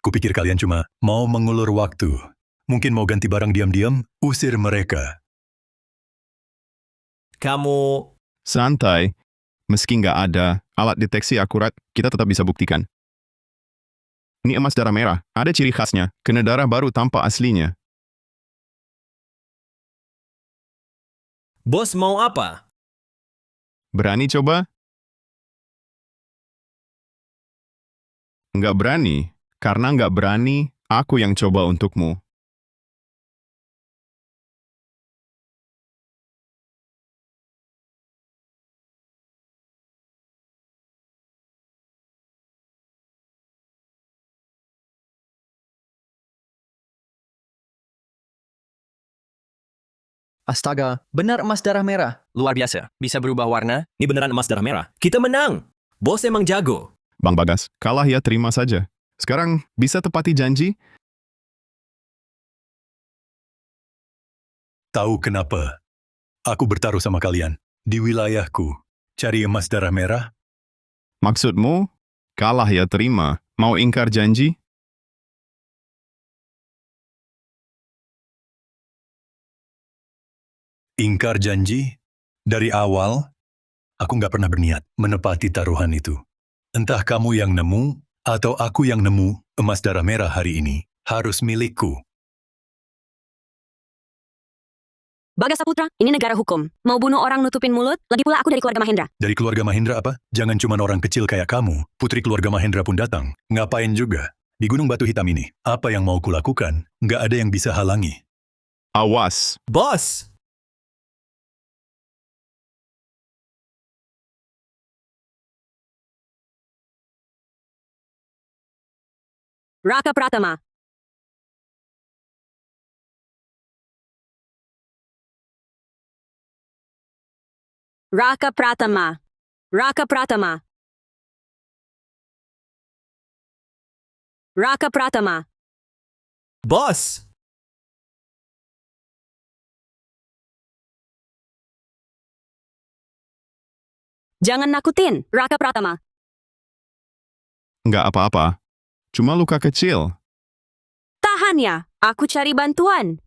D: Kupikir kalian cuma mau mengulur waktu. Mungkin mau ganti barang diam-diam, usir mereka.
F: Kamu...
B: Santai. Meski nggak ada alat deteksi akurat, kita tetap bisa buktikan. Ini emas darah merah, ada ciri khasnya, kena darah baru tanpa aslinya.
F: Bos mau apa?
B: Berani coba? Nggak berani. Karena nggak berani, aku yang coba untukmu.
N: Astaga, benar emas darah merah.
K: Luar biasa. Bisa berubah warna.
F: Ini beneran emas darah merah. Kita menang. Bos emang jago.
B: Bang Bagas, kalah ya terima saja. Sekarang bisa tepati janji?
D: Tahu kenapa? Aku bertaruh sama kalian. Di wilayahku, cari emas darah merah?
B: Maksudmu, kalah ya terima. Mau ingkar janji?
D: Ingkar janji? Dari awal, aku nggak pernah berniat menepati taruhan itu. Entah kamu yang nemu, atau aku yang nemu, emas darah merah hari ini harus milikku.
L: Bagas Saputra, ini negara hukum. Mau bunuh orang nutupin mulut, lagi pula aku dari keluarga Mahendra.
D: Dari keluarga Mahendra apa? Jangan cuma orang kecil kayak kamu, putri keluarga Mahendra pun datang. Ngapain juga? Di Gunung Batu Hitam ini, apa yang mau kulakukan, nggak ada yang bisa halangi.
B: Awas!
F: Bos!
L: Raka Pratama. Raka Pratama. Raka Pratama. Raka Pratama.
F: Bos!
L: Jangan nakutin, Raka Pratama.
B: Nggak apa-apa. Cuma luka kecil.
L: Tahan ya, aku cari bantuan.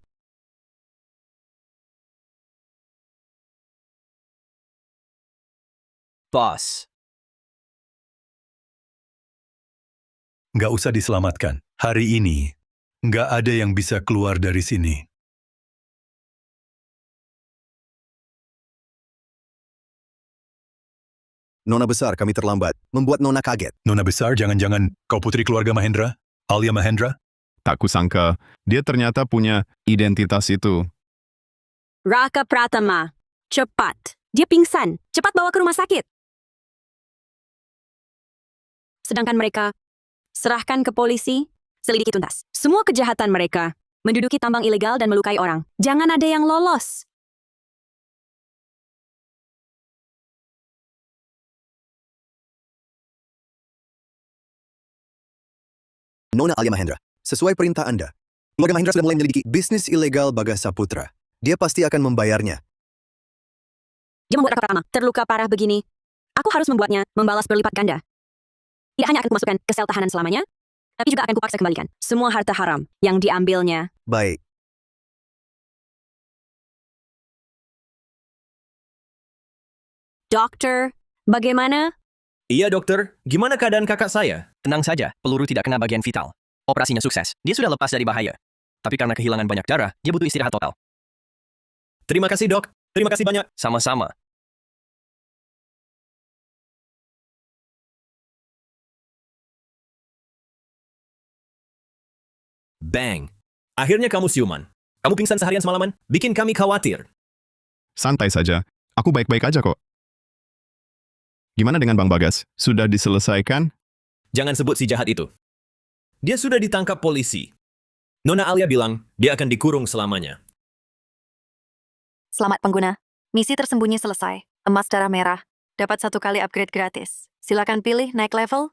K: Bos.
D: Nggak usah diselamatkan. Hari ini, nggak ada yang bisa keluar dari sini.
M: Nona besar, kami terlambat. Membuat Nona kaget.
D: Nona besar, jangan-jangan kau putri keluarga Mahendra? Alia Mahendra?
B: Tak kusangka, dia ternyata punya identitas itu.
L: Raka Pratama. Cepat. Dia pingsan. Cepat bawa ke rumah sakit. Sedangkan mereka, serahkan ke polisi, selidiki tuntas. Semua kejahatan mereka, menduduki tambang ilegal dan melukai orang. Jangan ada yang lolos.
M: Nona Alia Mahendra, sesuai perintah Anda, keluarga Mahendra sudah mulai menyelidiki bisnis ilegal Bagas Saputra. Dia pasti akan membayarnya.
L: Dia membuat Raka Pratama terluka parah begini. Aku harus membuatnya membalas berlipat ganda. Tidak hanya akan kumasukkan ke sel tahanan selamanya, tapi juga akan kupaksa kembalikan semua harta haram yang diambilnya.
M: Baik.
L: Dokter, bagaimana?
F: Iya dokter, gimana keadaan kakak saya?
K: Tenang saja, peluru tidak kena bagian vital. Operasinya sukses. Dia sudah lepas dari bahaya. Tapi karena kehilangan banyak darah, dia butuh istirahat total.
F: Terima kasih dok, terima kasih banyak.
K: Sama-sama.
F: Bang. Akhirnya kamu siuman. Kamu pingsan seharian semalaman, bikin kami khawatir.
B: Santai saja. Aku baik-baik aja kok. Gimana dengan Bang Bagas? Sudah diselesaikan?
F: Jangan sebut si jahat itu. Dia sudah ditangkap polisi. Nona Alia bilang dia akan dikurung selamanya.
E: Selamat pengguna. Misi tersembunyi selesai. Emas darah merah. Dapat 1 kali upgrade gratis. Silakan pilih naik level.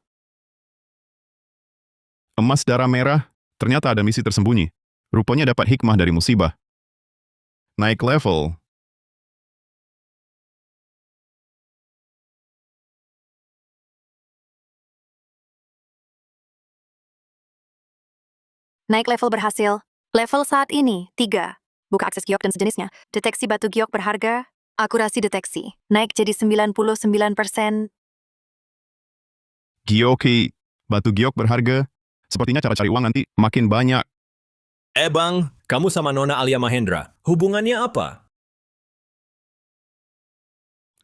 B: Emas darah merah? Ternyata ada misi tersembunyi. Rupanya dapat hikmah dari musibah. Naik level.
E: Naik level berhasil. Level saat ini, 3. Buka akses giok dan sejenisnya. Deteksi batu giok berharga. Akurasi deteksi. Naik jadi 99%.
B: Gioki, batu giok berharga. Sepertinya cara cari uang nanti makin banyak.
F: Bang, kamu sama Nona Alia Mahendra, hubungannya apa?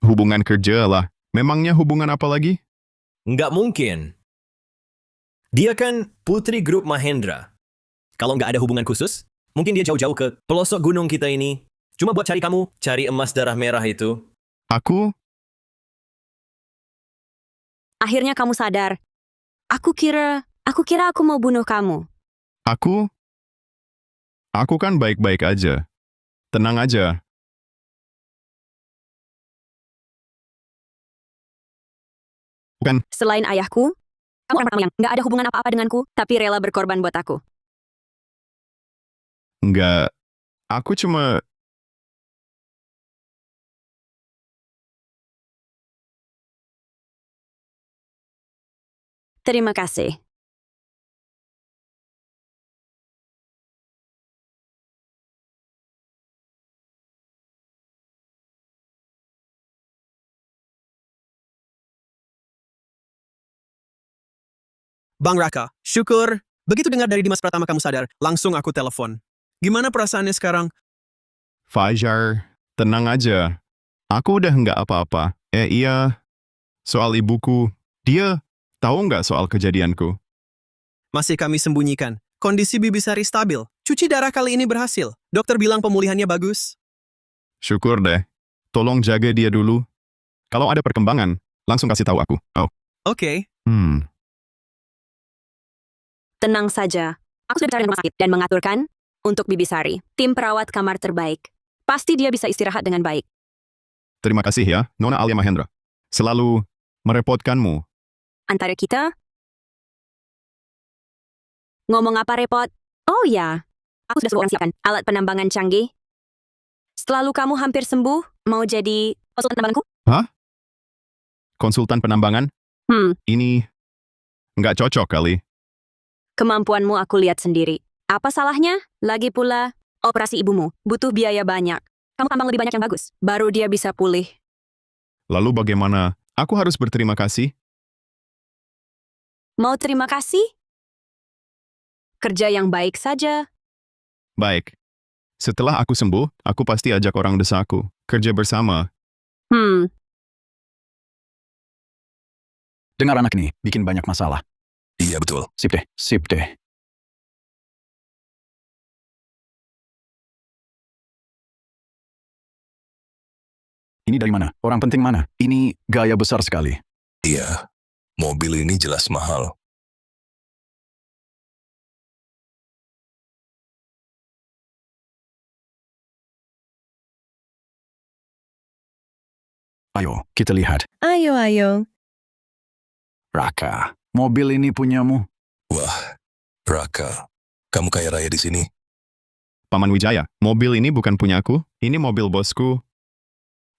B: Hubungan kerja lah. Memangnya hubungan apa lagi?
F: Nggak mungkin. Dia kan putri grup Mahendra. Kalau nggak ada hubungan khusus, mungkin dia jauh-jauh ke pelosok gunung kita ini. Cuma buat cari kamu, cari emas darah merah itu.
B: Aku?
L: Akhirnya kamu sadar. Aku kira aku mau bunuh kamu.
B: Aku? Aku kan baik-baik aja. Tenang aja. Bukan,
L: Selain ayahku, kamu orang pertama yang nggak ada hubungan apa-apa denganku, tapi rela berkorban buat aku.
B: enggak. Aku cuma...
L: Terima kasih.
G: Bang Raka, syukur. Begitu dengar dari Dimas Pratama kamu sadar, langsung aku telepon. Gimana perasaannya sekarang?
B: Fajar, tenang aja. Aku udah nggak apa-apa. Iya. Soal ibuku, dia tahu nggak soal kejadianku?
G: Masih kami sembunyikan. Kondisi Bibi Sari stabil. Cuci darah kali ini berhasil. Dokter bilang pemulihannya bagus.
B: Syukur deh. Tolong jaga dia dulu. Kalau ada perkembangan, langsung kasih tahu aku. Oh.
G: Oke.
L: Tenang saja. Aku sudah bicara dengan rumah sakit dan mengaturkan untuk Bibi Sari, tim perawat kamar terbaik. Pasti dia bisa istirahat dengan baik.
B: Terima kasih ya, Nona Alia Mahendra. Selalu merepotkanmu.
L: Antara kita, ngomong apa repot? Oh ya, aku sudah suruh orang siapkan alat penambangan canggih. Setelah kamu hampir sembuh, mau jadi konsultan penambanganku?
B: Hah? Konsultan penambangan? Ini nggak cocok kali.
L: Kemampuanmu aku lihat sendiri. Apa salahnya? Lagi pula, operasi ibumu butuh biaya banyak. Kamu tambang lebih banyak yang bagus, baru dia bisa pulih.
B: Lalu bagaimana? Aku harus berterima kasih?
L: Mau terima kasih? Kerja yang baik saja.
B: Baik. Setelah aku sembuh, aku pasti ajak orang desaku. Kerja bersama.
A: Dengar anak ini, bikin banyak masalah.
C: Iya betul.
A: Sip deh. Ini dari mana? Orang penting mana? Ini gaya besar sekali.
C: Iya. Mobil ini jelas mahal.
A: Ayo, kita lihat.
I: Ayo.
A: Raka, mobil ini punyamu.
C: Wah, Raka, kamu kaya raya di sini.
B: Paman Wijaya, mobil ini bukan punya aku. Ini mobil bosku.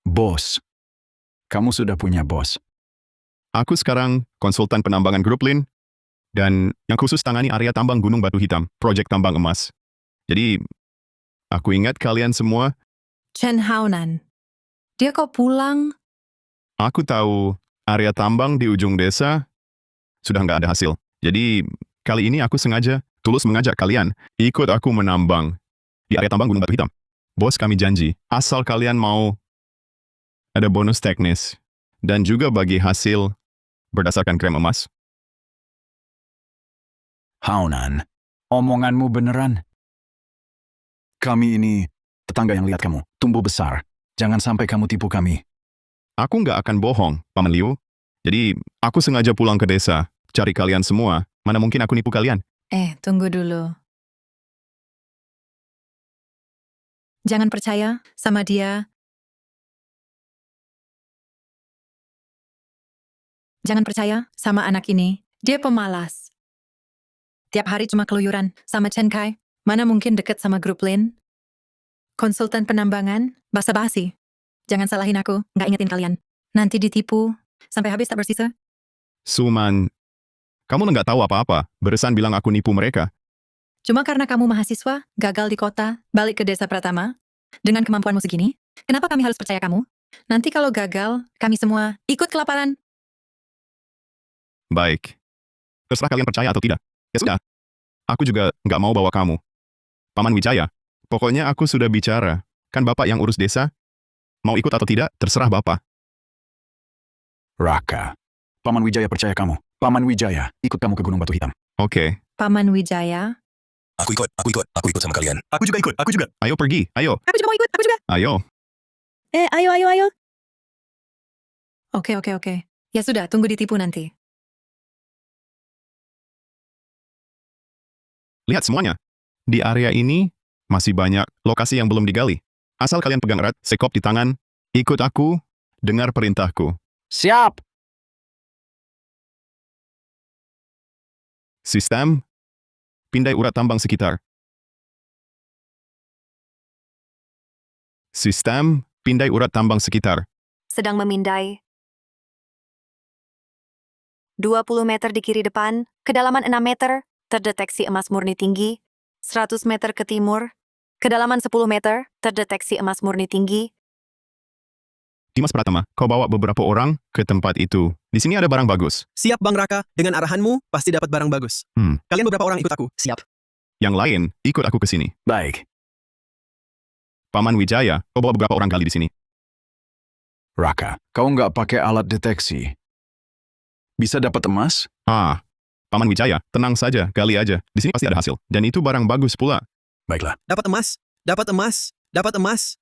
A: Bos. Kamu sudah punya bos.
B: Aku sekarang konsultan penambangan grup Lin. Dan yang khusus tangani area tambang Gunung Batu Hitam, proyek tambang emas. Jadi, aku ingat kalian semua.
I: Chen Haonan. Dia kok pulang?
B: Aku tahu area tambang di ujung desa sudah nggak ada hasil. Jadi, kali ini aku sengaja tulus mengajak kalian ikut aku menambang di area tambang Gunung Batu Hitam. Bos kami janji, asal kalian mau ada bonus teknis dan juga bagi hasil berdasarkan krem emas.
A: Haonan, omonganmu beneran? Kami ini tetangga yang lihat kamu tumbuh besar. Jangan sampai kamu tipu kami.
B: Aku nggak akan bohong, Paman Liu. Jadi, aku sengaja pulang ke desa, cari kalian semua. Mana mungkin aku nipu kalian?
I: Tunggu dulu. Jangan percaya sama dia. Jangan percaya sama anak ini. Dia pemalas. Tiap hari cuma keluyuran sama Chen Kai. Mana mungkin deket sama grup Lin? Konsultan penambangan, basa-basi. Jangan salahin aku, nggak ingetin kalian. Nanti ditipu, sampai habis tak bersisa.
B: Suman, kamu nggak tahu apa-apa. Beresan bilang aku nipu mereka.
I: Cuma karena kamu mahasiswa, gagal di kota, balik ke desa Pratama, dengan kemampuanmu segini, kenapa kami harus percaya kamu? Nanti kalau gagal, kami semua ikut kelaparan.
B: Baik. Terserah kalian percaya atau tidak. Ya sudah. Aku juga nggak mau bawa kamu. Paman Wijaya, pokoknya aku sudah bicara. Kan Bapak yang urus desa? Mau ikut atau tidak, terserah Bapak.
A: Raka, Paman Wijaya percaya kamu. Paman Wijaya ikut kamu ke Gunung Batu Hitam.
B: Oke.
I: Paman Wijaya.
C: Aku ikut sama kalian.
D: Aku juga.
B: Ayo pergi, ayo.
L: Aku juga mau ikut, aku juga.
B: Ayo.
L: Ayo.
I: Oke. Ya sudah, tunggu ditipu nanti.
B: Lihat semuanya. Di area ini masih banyak lokasi yang belum digali. Asal kalian pegang erat, sekop di tangan, ikut aku, dengar perintahku.
A: Siap!
B: Sistem, pindai urat tambang sekitar. Sistem, pindai urat tambang sekitar.
E: Sedang memindai. 20 meter di kiri depan, kedalaman 6 meter, terdeteksi emas murni tinggi. 100 meter ke timur, kedalaman 10 meter, terdeteksi emas murni tinggi.
B: Dimas Pratama, kau bawa beberapa orang ke tempat itu. Di sini ada barang bagus.
G: Siap Bang Raka, dengan arahanmu pasti dapat barang bagus. Kalian beberapa orang ikut aku. Siap.
B: Yang lain, ikut aku ke sini.
A: Baik.
B: Paman Wijaya, kau bawa beberapa orang gali di sini.
A: Raka, kau nggak pakai alat deteksi. Bisa dapat emas?
B: Paman Wijaya, tenang saja, gali aja. Di sini pasti ada hasil. Dan itu barang bagus pula.
A: Baiklah.
G: Dapat emas.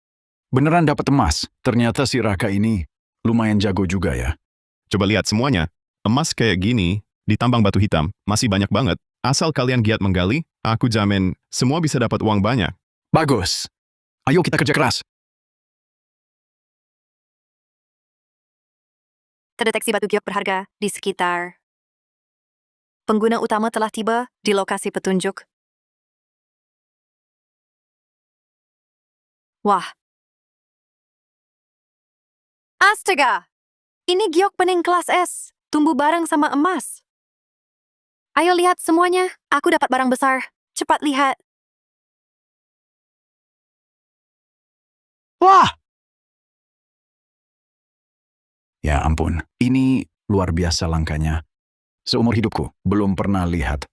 A: Beneran dapat emas. Ternyata si Raka ini lumayan jago juga ya.
B: Coba lihat semuanya. Emas kayak gini, di tambang batu hitam, masih banyak banget. Asal kalian giat menggali, aku jamin semua bisa dapat uang banyak.
A: Bagus. Ayo kita kerja keras.
E: Terdeteksi batu giok berharga di sekitar. Pengguna utama telah tiba di lokasi petunjuk. Wah. Astaga! Ini giok bening kelas S, tumbuh bareng sama emas. Ayo lihat semuanya, aku dapat barang besar. Cepat lihat.
A: Wah! Ya ampun, ini luar biasa langkanya. Seumur hidupku, belum pernah lihat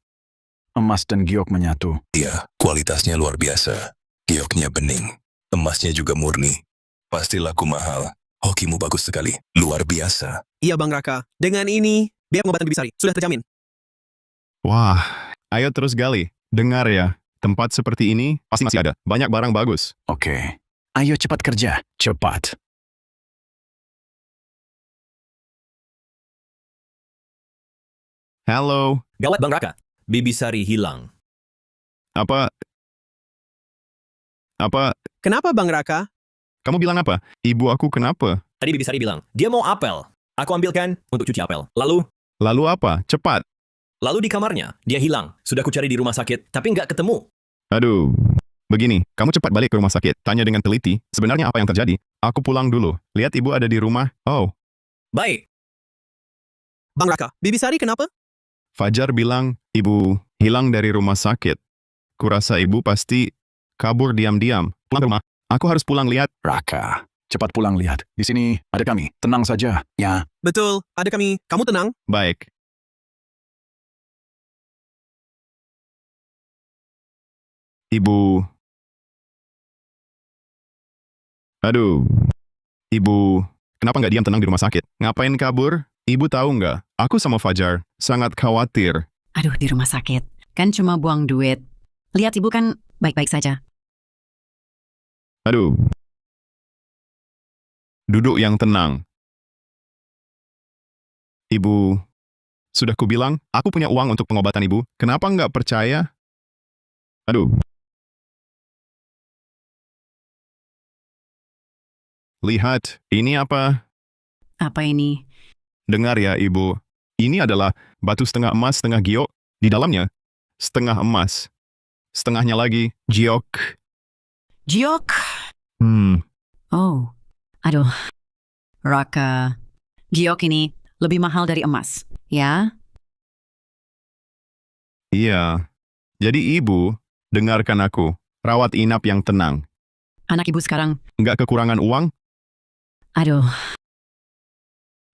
A: emas dan giok menyatu.
C: Iya, kualitasnya luar biasa. Gioknya bening. Emasnya juga murni. Pasti laku mahal. Hokimu bagus sekali. Luar biasa.
G: Iya Bang Raka, dengan ini, biaya pengobatan Bibi Sari sudah terjamin.
B: Wah, ayo terus gali. Dengar ya, tempat seperti ini pasti masih ada. Banyak barang bagus.
A: Oke, ayo cepat kerja. Cepat.
B: Halo.
F: Gawat Bang Raka, Bibi Sari hilang.
B: Apa?
G: Kenapa Bang Raka?
B: Kamu bilang apa? Ibu aku kenapa?
F: Tadi Bibi Sari bilang, dia mau apel. Aku ambilkan untuk cuci apel. Lalu
B: apa? Cepat.
F: di kamarnya, dia hilang. Sudah ku cari di rumah sakit, tapi nggak ketemu.
B: Aduh. Begini, kamu cepat balik ke rumah sakit. Tanya dengan teliti, sebenarnya apa yang terjadi? Aku pulang dulu. Lihat ibu ada di rumah. Oh.
F: Baik.
G: Bang Raka, Bibi Sari kenapa?
B: Fajar bilang, ibu hilang dari rumah sakit. Kurasa ibu pasti kabur diam-diam. Pulang ke rumah. Aku harus pulang lihat.
A: Raka, cepat pulang lihat. Di sini ada kami. Tenang saja, ya.
G: Betul, ada kami. Kamu tenang?
B: Baik. Ibu. Aduh. Ibu, kenapa nggak diam tenang di rumah sakit? Ngapain kabur? Ibu tahu nggak? Aku sama Fajar sangat khawatir.
J: Aduh, di rumah sakit. Kan cuma buang duit. Lihat ibu kan baik-baik saja.
B: Aduh. Duduk yang tenang. Ibu, sudah kubilang, aku punya uang untuk pengobatan ibu. Kenapa nggak percaya? Aduh. Lihat, ini apa?
J: Apa ini?
B: Dengar ya, ibu. Ini adalah batu setengah emas, setengah giok. Di dalamnya, setengah emas. Setengahnya lagi, giok.
J: Giok. Oh, aduh. Raka, giok ini lebih mahal dari emas, ya?
B: Iya. Jadi ibu, dengarkan aku. Rawat inap yang tenang.
J: Anak ibu sekarang...
B: Nggak kekurangan uang?
J: Aduh.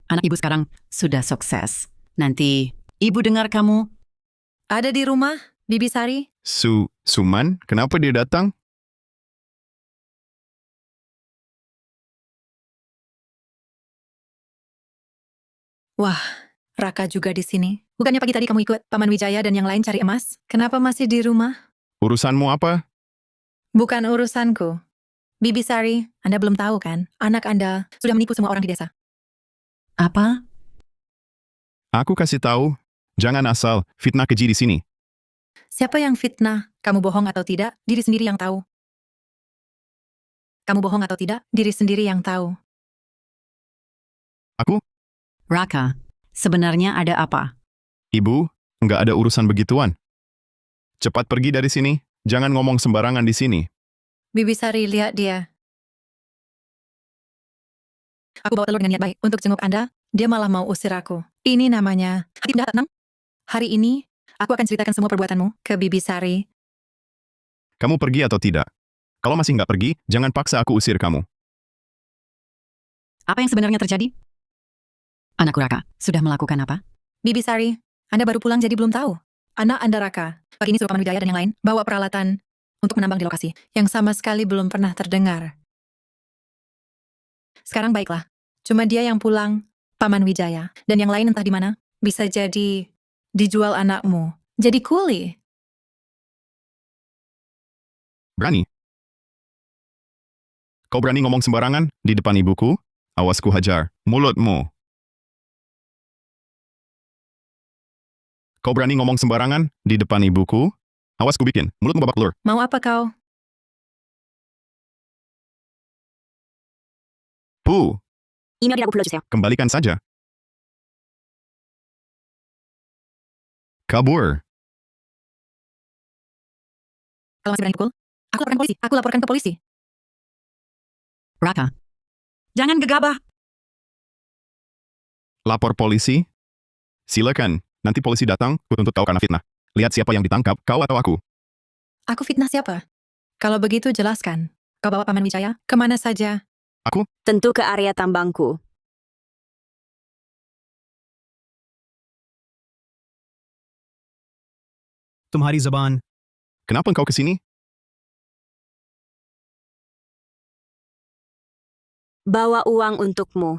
J: Anak ibu sekarang sudah sukses. Nanti ibu dengar kamu.
I: Ada di rumah, Bibi Sari?
B: Suman, kenapa dia datang?
I: Wah, Raka juga di sini. Bukannya pagi tadi kamu ikut Paman Wijaya dan yang lain cari emas? Kenapa masih di rumah?
B: Urusanmu apa?
I: Bukan urusanku. Bibi Sari, Anda belum tahu kan? Anak Anda sudah menipu semua orang di desa.
J: Apa?
B: Aku kasih tahu, jangan asal fitnah keji di sini.
I: Siapa yang fitnah? Kamu bohong atau tidak? Diri sendiri yang tahu. Kamu bohong atau tidak? Diri sendiri yang tahu.
B: Aku?
J: Raka, sebenarnya ada apa?
B: Ibu, nggak ada urusan begituan. Cepat pergi dari sini, jangan ngomong sembarangan di sini.
I: Bibi Sari, lihat dia. Aku bawa telur dengan niat baik untuk jenguk Anda, dia malah mau usir aku. Ini namanya hati penjahat, Nang. Hari ini, aku akan ceritakan semua perbuatanmu ke Bibi Sari.
B: Kamu pergi atau tidak? Kalau masih nggak pergi, jangan paksa aku usir kamu.
J: Apa yang sebenarnya terjadi? Anakku Raka, sudah melakukan apa?
I: Bibi Sari, Anda baru pulang jadi belum tahu. Anak Anda Raka, pagi ini suruh Paman Wijaya dan yang lain bawa peralatan untuk menambang di lokasi yang sama sekali belum pernah terdengar. Sekarang baiklah, cuma dia yang pulang, Paman Wijaya, dan yang lain entah di mana. Bisa jadi dijual anakmu, jadi kuli.
B: Berani? Kau berani ngomong sembarangan di depan ibuku? Awas ku hajar mulutmu. Kau berani ngomong sembarangan di depan ibuku? Awas ku bikin mulutmu babak belur.
I: Mau apa kau?
B: Pu,
L: Email tidak upload 주세요.
B: kembalikan saja. Kabur.
I: Kalau masih berani pukul, aku laporkan polisi. Aku laporkan ke polisi.
J: Raka, jangan gegabah.
B: Lapor polisi? Silakan. Nanti polisi datang, kutuntut kau karena fitnah. Lihat siapa yang ditangkap, kau atau aku.
I: Aku fitnah siapa? Kalau begitu jelaskan. Kau bawa Paman Wijaya kemana saja?
B: Aku?
L: Tentu ke area tambangku.
F: Tumhari Zaban.
B: Kenapa engkau ke sini?
L: Bawa uang untukmu.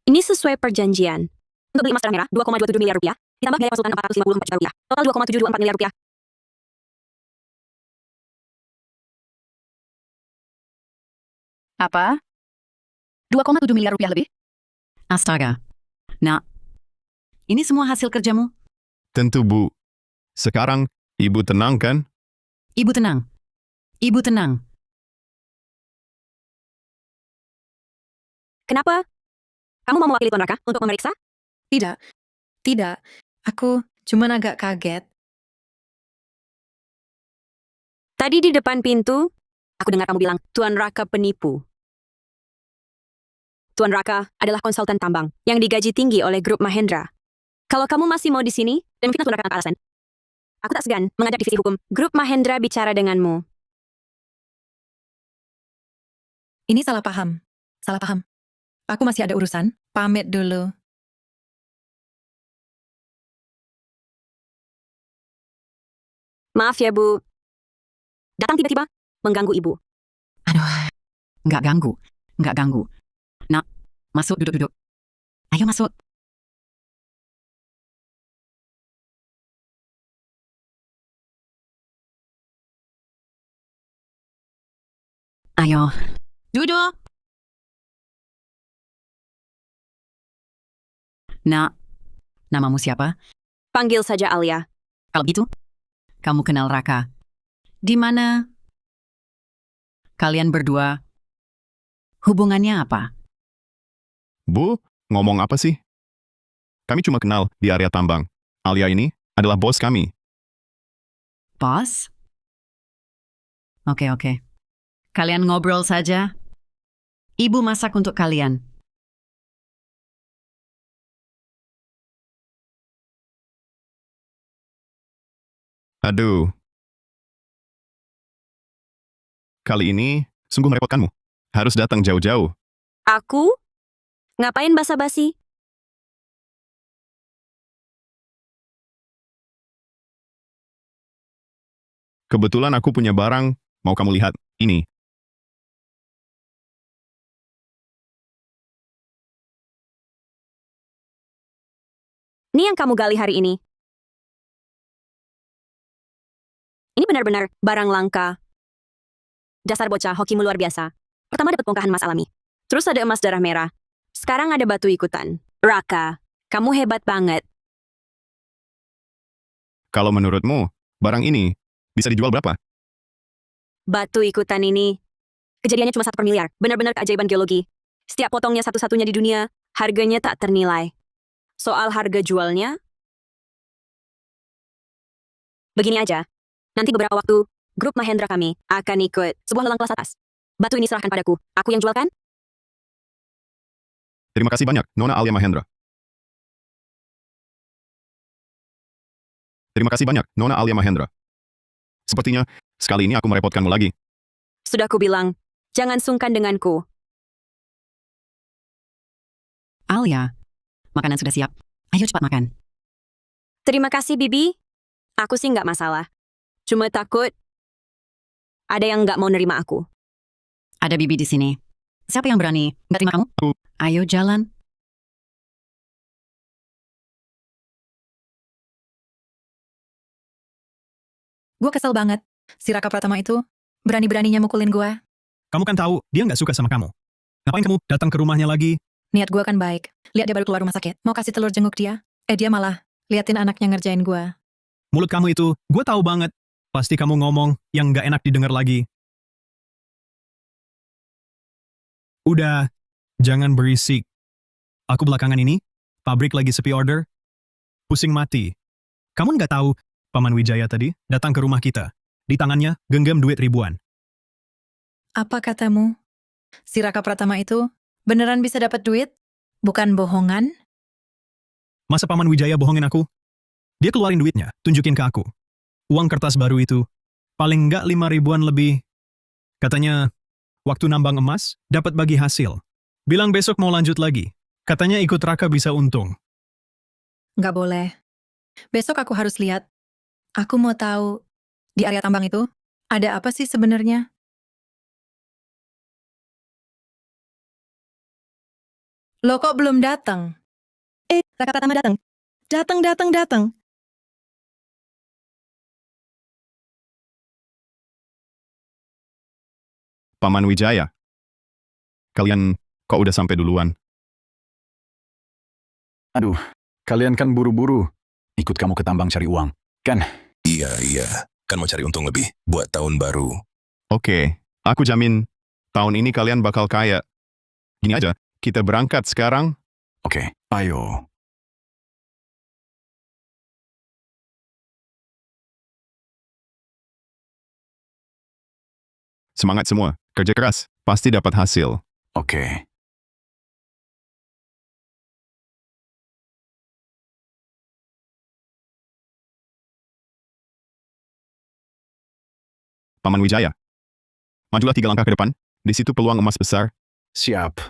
L: Ini sesuai perjanjian. Untuk beli emas merah, 2,27 miliar rupiah, ditambah biaya konsultan 454 juta rupiah. Total 2,724 miliar rupiah.
H: Apa? 2,7 miliar rupiah lebih?
J: Astaga. Nak, ini semua hasil kerjamu?
B: Tentu, Bu. Sekarang, Ibu tenang kan?
J: Ibu tenang. Ibu tenang.
L: Kenapa? Kamu mau mewakili Tuan Raka untuk memeriksa?
I: Tidak. Tidak. Aku cuman agak kaget.
L: Tadi di depan pintu, aku dengar kamu bilang, Tuan Raka penipu. Tuan Raka adalah konsultan tambang yang digaji tinggi oleh grup Mahendra. Kalau kamu masih mau di sini dan mungkin Tuan Raka tanpa alasan, aku tak segan mengajak divisi hukum grup Mahendra bicara denganmu.
I: Ini salah paham. Salah paham. Aku masih ada urusan. Pamit dulu.
L: Maaf ya, Bu. Datang tiba-tiba, mengganggu Ibu.
J: Aduh, nggak ganggu. Nggak ganggu. Nak, masuk duduk-duduk. Ayo masuk. Ayo, duduk. Nak, namamu siapa?
L: Panggil saja Alia.
J: Kalau gitu, kamu kenal Raka. Di mana kalian berdua hubungannya apa?
B: Bu, ngomong apa sih? Kami cuma kenal di area tambang. Alia ini adalah bos kami.
J: Bos? Oke. Kalian ngobrol saja. Ibu masak untuk kalian.
B: Aduh. Kali ini, sungguh merepotkanmu. Harus datang jauh-jauh.
L: Aku? Ngapain basa-basi?
B: Kebetulan aku punya barang, mau kamu lihat. Ini.
L: Ini yang kamu gali hari ini. Ini benar-benar barang langka. Dasar bocah, hokimu luar biasa. Pertama dapat bongkahan emas alami. Terus ada emas darah merah. Sekarang ada batu ikutan. Raka, kamu hebat banget.
B: Kalau menurutmu, barang ini bisa dijual berapa?
L: Batu ikutan ini, kejadiannya cuma 1 per miliar. Benar-benar keajaiban geologi. Setiap potongnya satu-satunya di dunia, harganya tak ternilai. Soal harga jualnya, begini aja. Nanti beberapa waktu, grup Mahendra kami akan ikut sebuah lelang kelas atas. Batu ini serahkan padaku. Aku yang jual kan?
B: Terima kasih banyak, Nona Alia Mahendra. Terima kasih banyak, Nona Alia Mahendra. Sepertinya, sekali ini aku merepotkanmu lagi.
L: Sudah kubilang, jangan sungkan denganku.
J: Alia, makanan sudah siap. Ayo cepat makan.
L: Terima kasih, Bibi. Aku sih nggak masalah. Cuma takut ada yang nggak mau nerima aku.
J: Ada Bibi di sini. Siapa yang berani nggak terima kamu? Ayo jalan.
I: Gue kesel banget. Si Raka Pratama itu berani-beraninya mukulin gue.
F: Kamu kan tahu, dia nggak suka sama kamu. Ngapain kamu datang ke rumahnya lagi?
I: Niat gue kan baik. Lihat dia baru keluar rumah sakit. Mau kasih telur jenguk dia. Dia malah liatin anaknya ngerjain gue.
F: Mulut kamu itu, gue tahu banget. Pasti kamu ngomong yang nggak enak didengar lagi. Udah, jangan berisik. Aku belakangan ini, pabrik lagi sepi order. Pusing mati. Kamu nggak tahu, Paman Wijaya tadi datang ke rumah kita. Di tangannya genggam duit ribuan.
I: Apa katamu? Si Raka Pratama itu beneran bisa dapat duit? Bukan bohongan?
F: Masa Paman Wijaya bohongin aku? Dia keluarin duitnya, tunjukin ke aku. Uang kertas baru itu, paling nggak 5 ribuan lebih. Katanya, waktu nambang emas, dapat bagi hasil. Bilang besok mau lanjut lagi. Katanya ikut Raka bisa untung.
I: Nggak boleh. Besok aku harus lihat. Aku mau tahu, di area tambang itu, ada apa sih sebenarnya? Lo kok belum datang? Raka Pratama datang. Datang.
B: Paman Wijaya. Kalian kok udah sampai duluan?
A: Aduh, kalian kan buru-buru. Ikut kamu ke tambang cari uang, kan?
C: Iya. Kan mau cari untung lebih buat tahun baru.
B: Oke, aku jamin tahun ini kalian bakal kaya. Gini aja, kita berangkat sekarang.
A: Oke, ayo.
B: Semangat semua, kerja keras, pasti dapat hasil.
A: Oke.
B: Paman Wijaya. Majulah 3 langkah ke depan, di situ peluang emas besar.
A: Siap.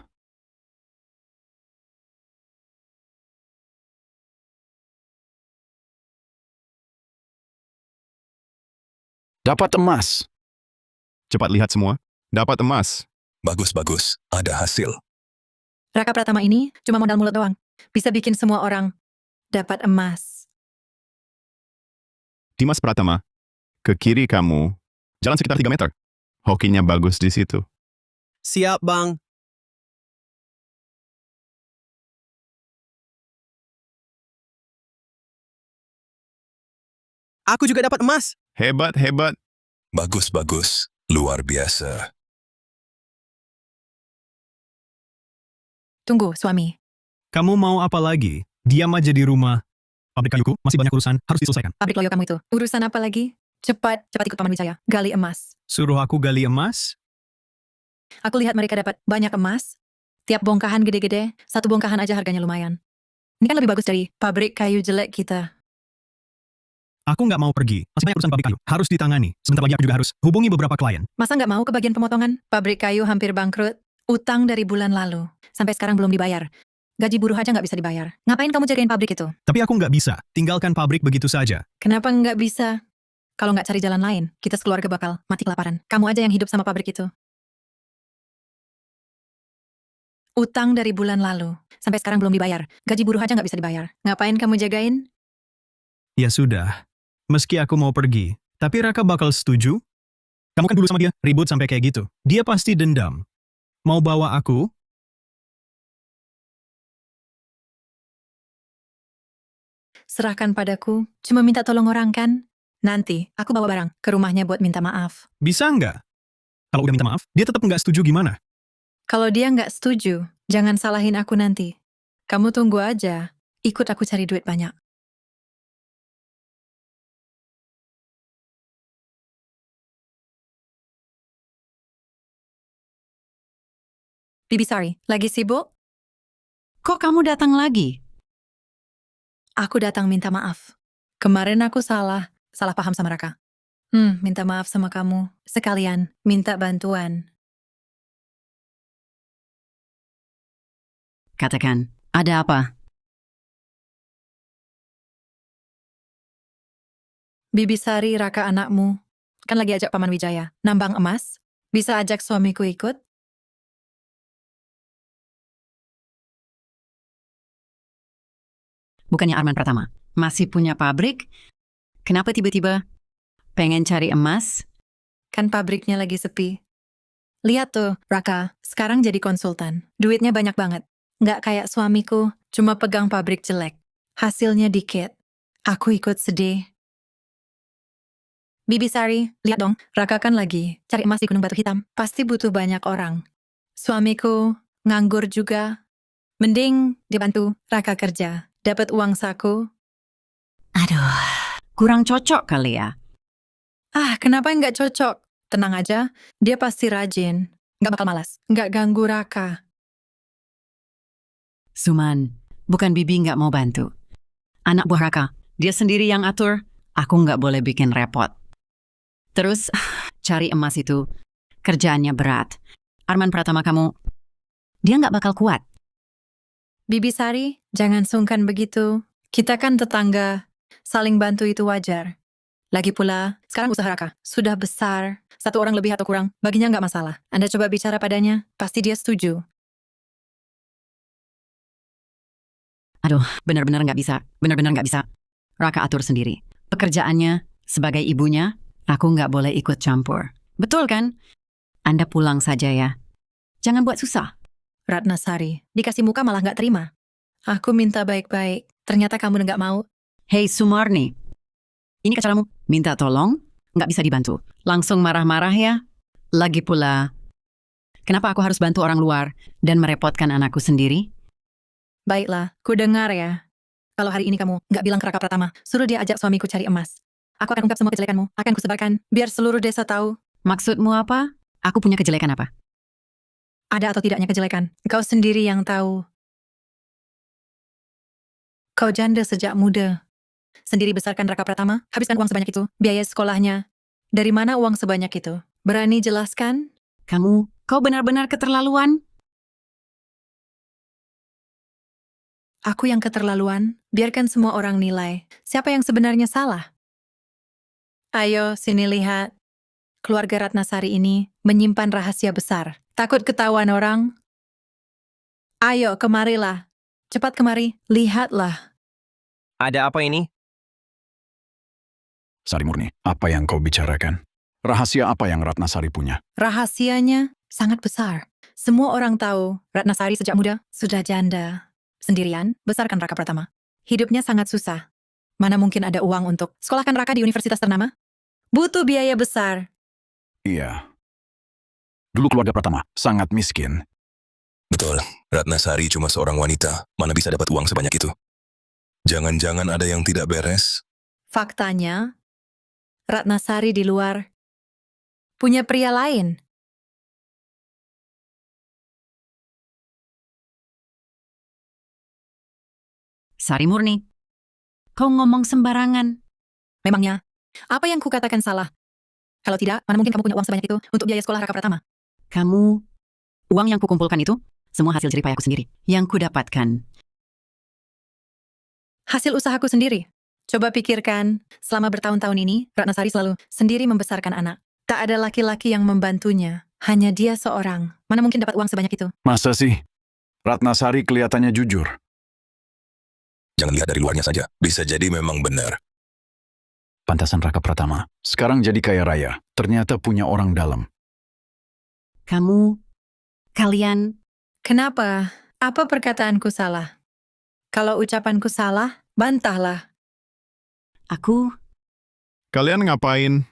A: Dapat emas.
B: Cepat lihat semua, dapat emas.
C: Bagus, ada hasil.
I: Raka Pratama ini cuma modal mulut doang. Bisa bikin semua orang dapat emas.
B: Dimas Pratama, ke kiri kamu, jalan sekitar 3 meter. Hokinya bagus di situ.
G: Siap, Bang. Aku juga dapat emas.
B: Hebat.
C: Bagus, luar biasa.
I: Tunggu, suami.
F: Kamu mau apa lagi? Diam aja di rumah. Pabrik kayuku masih banyak urusan, harus diselesaikan.
I: Pabrik loyo kamu itu. Urusan apa lagi? Cepat ikut Paman Wijaya. Gali emas.
F: Suruh aku gali emas?
I: Aku lihat mereka dapat banyak emas. Tiap bongkahan gede-gede, 1 bongkahan aja harganya lumayan. Ini kan lebih bagus dari pabrik kayu jelek kita.
F: Aku nggak mau pergi. Masih banyak urusan pabrik kayu. Harus ditangani. Sebentar lagi aku juga harus hubungi beberapa klien.
I: Masa nggak mau ke bagian pemotongan? Pabrik kayu hampir bangkrut. Utang dari bulan lalu. Sampai sekarang belum dibayar. Gaji buruh aja nggak bisa dibayar. Ngapain kamu jagain pabrik itu?
F: Tapi aku nggak bisa. Tinggalkan pabrik begitu saja.
I: Kenapa nggak bisa? Kalau nggak cari jalan lain, kita sekeluarga bakal mati kelaparan. Kamu aja yang hidup sama pabrik itu. Utang dari bulan lalu. Sampai sekarang belum dibayar. Gaji buruh aja nggak bisa dibayar. Ngapain kamu jagain?
F: Ya sudah. Meski aku mau pergi, tapi Raka bakal setuju? Kamu kan dulu sama dia, ribut sampai kayak gitu. Dia pasti dendam. Mau bawa aku?
I: Serahkan padaku. Cuma minta tolong orang kan? Nanti, aku bawa barang ke rumahnya buat minta maaf.
F: Bisa nggak? Kalau udah minta maaf, dia tetap nggak setuju gimana?
I: Kalau dia nggak setuju, jangan salahin aku nanti. Kamu tunggu aja. Ikut aku cari duit banyak. Bibi sorry, lagi sibuk?
J: Kok kamu datang lagi?
I: Aku datang minta maaf. Kemarin aku salah paham sama Raka. Minta maaf sama kamu. Sekalian, minta bantuan.
J: Katakan, ada apa?
I: Bibi Sari, Raka anakmu, kan lagi ajak Paman Wijaya nambang emas. Bisa ajak suamiku ikut?
J: Bukannya Arman Pratama masih punya pabrik? Kenapa tiba-tiba pengen cari emas?
I: Kan pabriknya lagi sepi. Lihat tuh, Raka, sekarang jadi konsultan. Duitnya banyak banget. Nggak kayak suamiku, cuma pegang pabrik jelek. Hasilnya dikit. Aku ikut sedih. Bibi Sari, lihat dong, Raka kan lagi cari emas di Gunung Batu Hitam. Pasti butuh banyak orang. Suamiku nganggur juga. Mending dibantu Raka kerja. Dapat uang saku.
J: Aduh, kurang cocok kali ya.
I: Kenapa nggak cocok? Tenang aja, dia pasti rajin. Nggak bakal malas. Nggak ganggu Raka.
J: Suman, bukan Bibi nggak mau bantu. Anak buah Raka, dia sendiri yang atur. Aku nggak boleh bikin repot. Terus, cari emas itu, kerjaannya berat. Arman Pratama kamu, dia nggak bakal kuat.
I: Bibi Sari, jangan sungkan begitu. Kita kan tetangga. Saling bantu itu wajar. Lagi pula, sekarang usaha Raka sudah besar. Satu orang lebih atau kurang, baginya nggak masalah. Anda coba bicara padanya, pasti dia setuju.
J: Aduh, benar-benar nggak bisa. Benar-benar nggak bisa. Raka atur sendiri. Pekerjaannya, sebagai ibunya, aku nggak boleh ikut campur. Betul kan? Anda pulang saja ya. Jangan buat susah.
I: Ratna Sari, dikasih muka malah nggak terima. Aku minta baik-baik, ternyata kamu nggak mau.
J: Hei Sumarni, ini kacaramu. Minta tolong, nggak bisa dibantu. Langsung marah-marah ya. Lagi pula, kenapa aku harus bantu orang luar dan merepotkan anakku sendiri?
I: Baiklah, ku dengar ya. Kalau hari ini kamu nggak bilang ke Raka Pratama, suruh dia ajak suamiku cari emas. Aku akan ungkap semua kejelekanmu, akan kusebarkan, biar seluruh desa tahu.
J: Maksudmu apa? Aku punya kejelekan apa?
I: Ada atau tidaknya kejelekan, kau sendiri yang tahu. Kau janda sejak muda. Sendiri besarkan Raka Pratama, habiskan uang sebanyak itu, biaya sekolahnya. Dari mana uang sebanyak itu? Berani jelaskan?
J: Kau benar-benar keterlaluan?
I: Aku yang keterlaluan, biarkan semua orang nilai. Siapa yang sebenarnya salah? Ayo, sini lihat. Keluarga Ratnasari ini menyimpan rahasia besar. Takut ketahuan orang? Ayo, kemarilah. Cepat kemari, lihatlah.
K: Ada apa ini?
A: Sari Murni, apa yang kau bicarakan? Rahasia apa yang Ratnasari punya?
I: Rahasianya sangat besar. Semua orang tahu Ratnasari sejak muda sudah janda. Sendirian, besarkan Raka Pratama. Hidupnya sangat susah. Mana mungkin ada uang untuk sekolahkan Raka di universitas ternama? Butuh biaya besar.
A: Iya. Dulu keluarga Pratama sangat miskin.
C: Betul, Ratnasari cuma seorang wanita, mana bisa dapat uang sebanyak itu? Jangan-jangan ada yang tidak beres?
I: Faktanya, Ratnasari di luar punya pria lain.
J: Sari Murni, kau ngomong sembarangan.
I: Memangnya, apa yang kukatakan salah? Kalau tidak, mana mungkin kamu punya uang sebanyak itu untuk biaya sekolah Raka Pratama?
J: Uang yang kukumpulkan itu, semua hasil jeripayahku sendiri, yang kudapatkan.
I: Hasil usahaku sendiri. Coba pikirkan, selama bertahun-tahun ini, Ratnasari selalu sendiri membesarkan anak. Tak ada laki-laki yang membantunya. Hanya dia seorang. Mana mungkin dapat uang sebanyak itu?
A: Masa sih? Ratnasari kelihatannya jujur.
C: Jangan lihat dari luarnya saja. Bisa jadi memang benar.
A: Pantasan Raka Pratama. Sekarang jadi kaya raya. Ternyata punya orang dalam.
J: Kalian,
I: Kenapa? Apa perkataanku salah? Kalau ucapanku salah, bantahlah.
B: Kalian ngapain?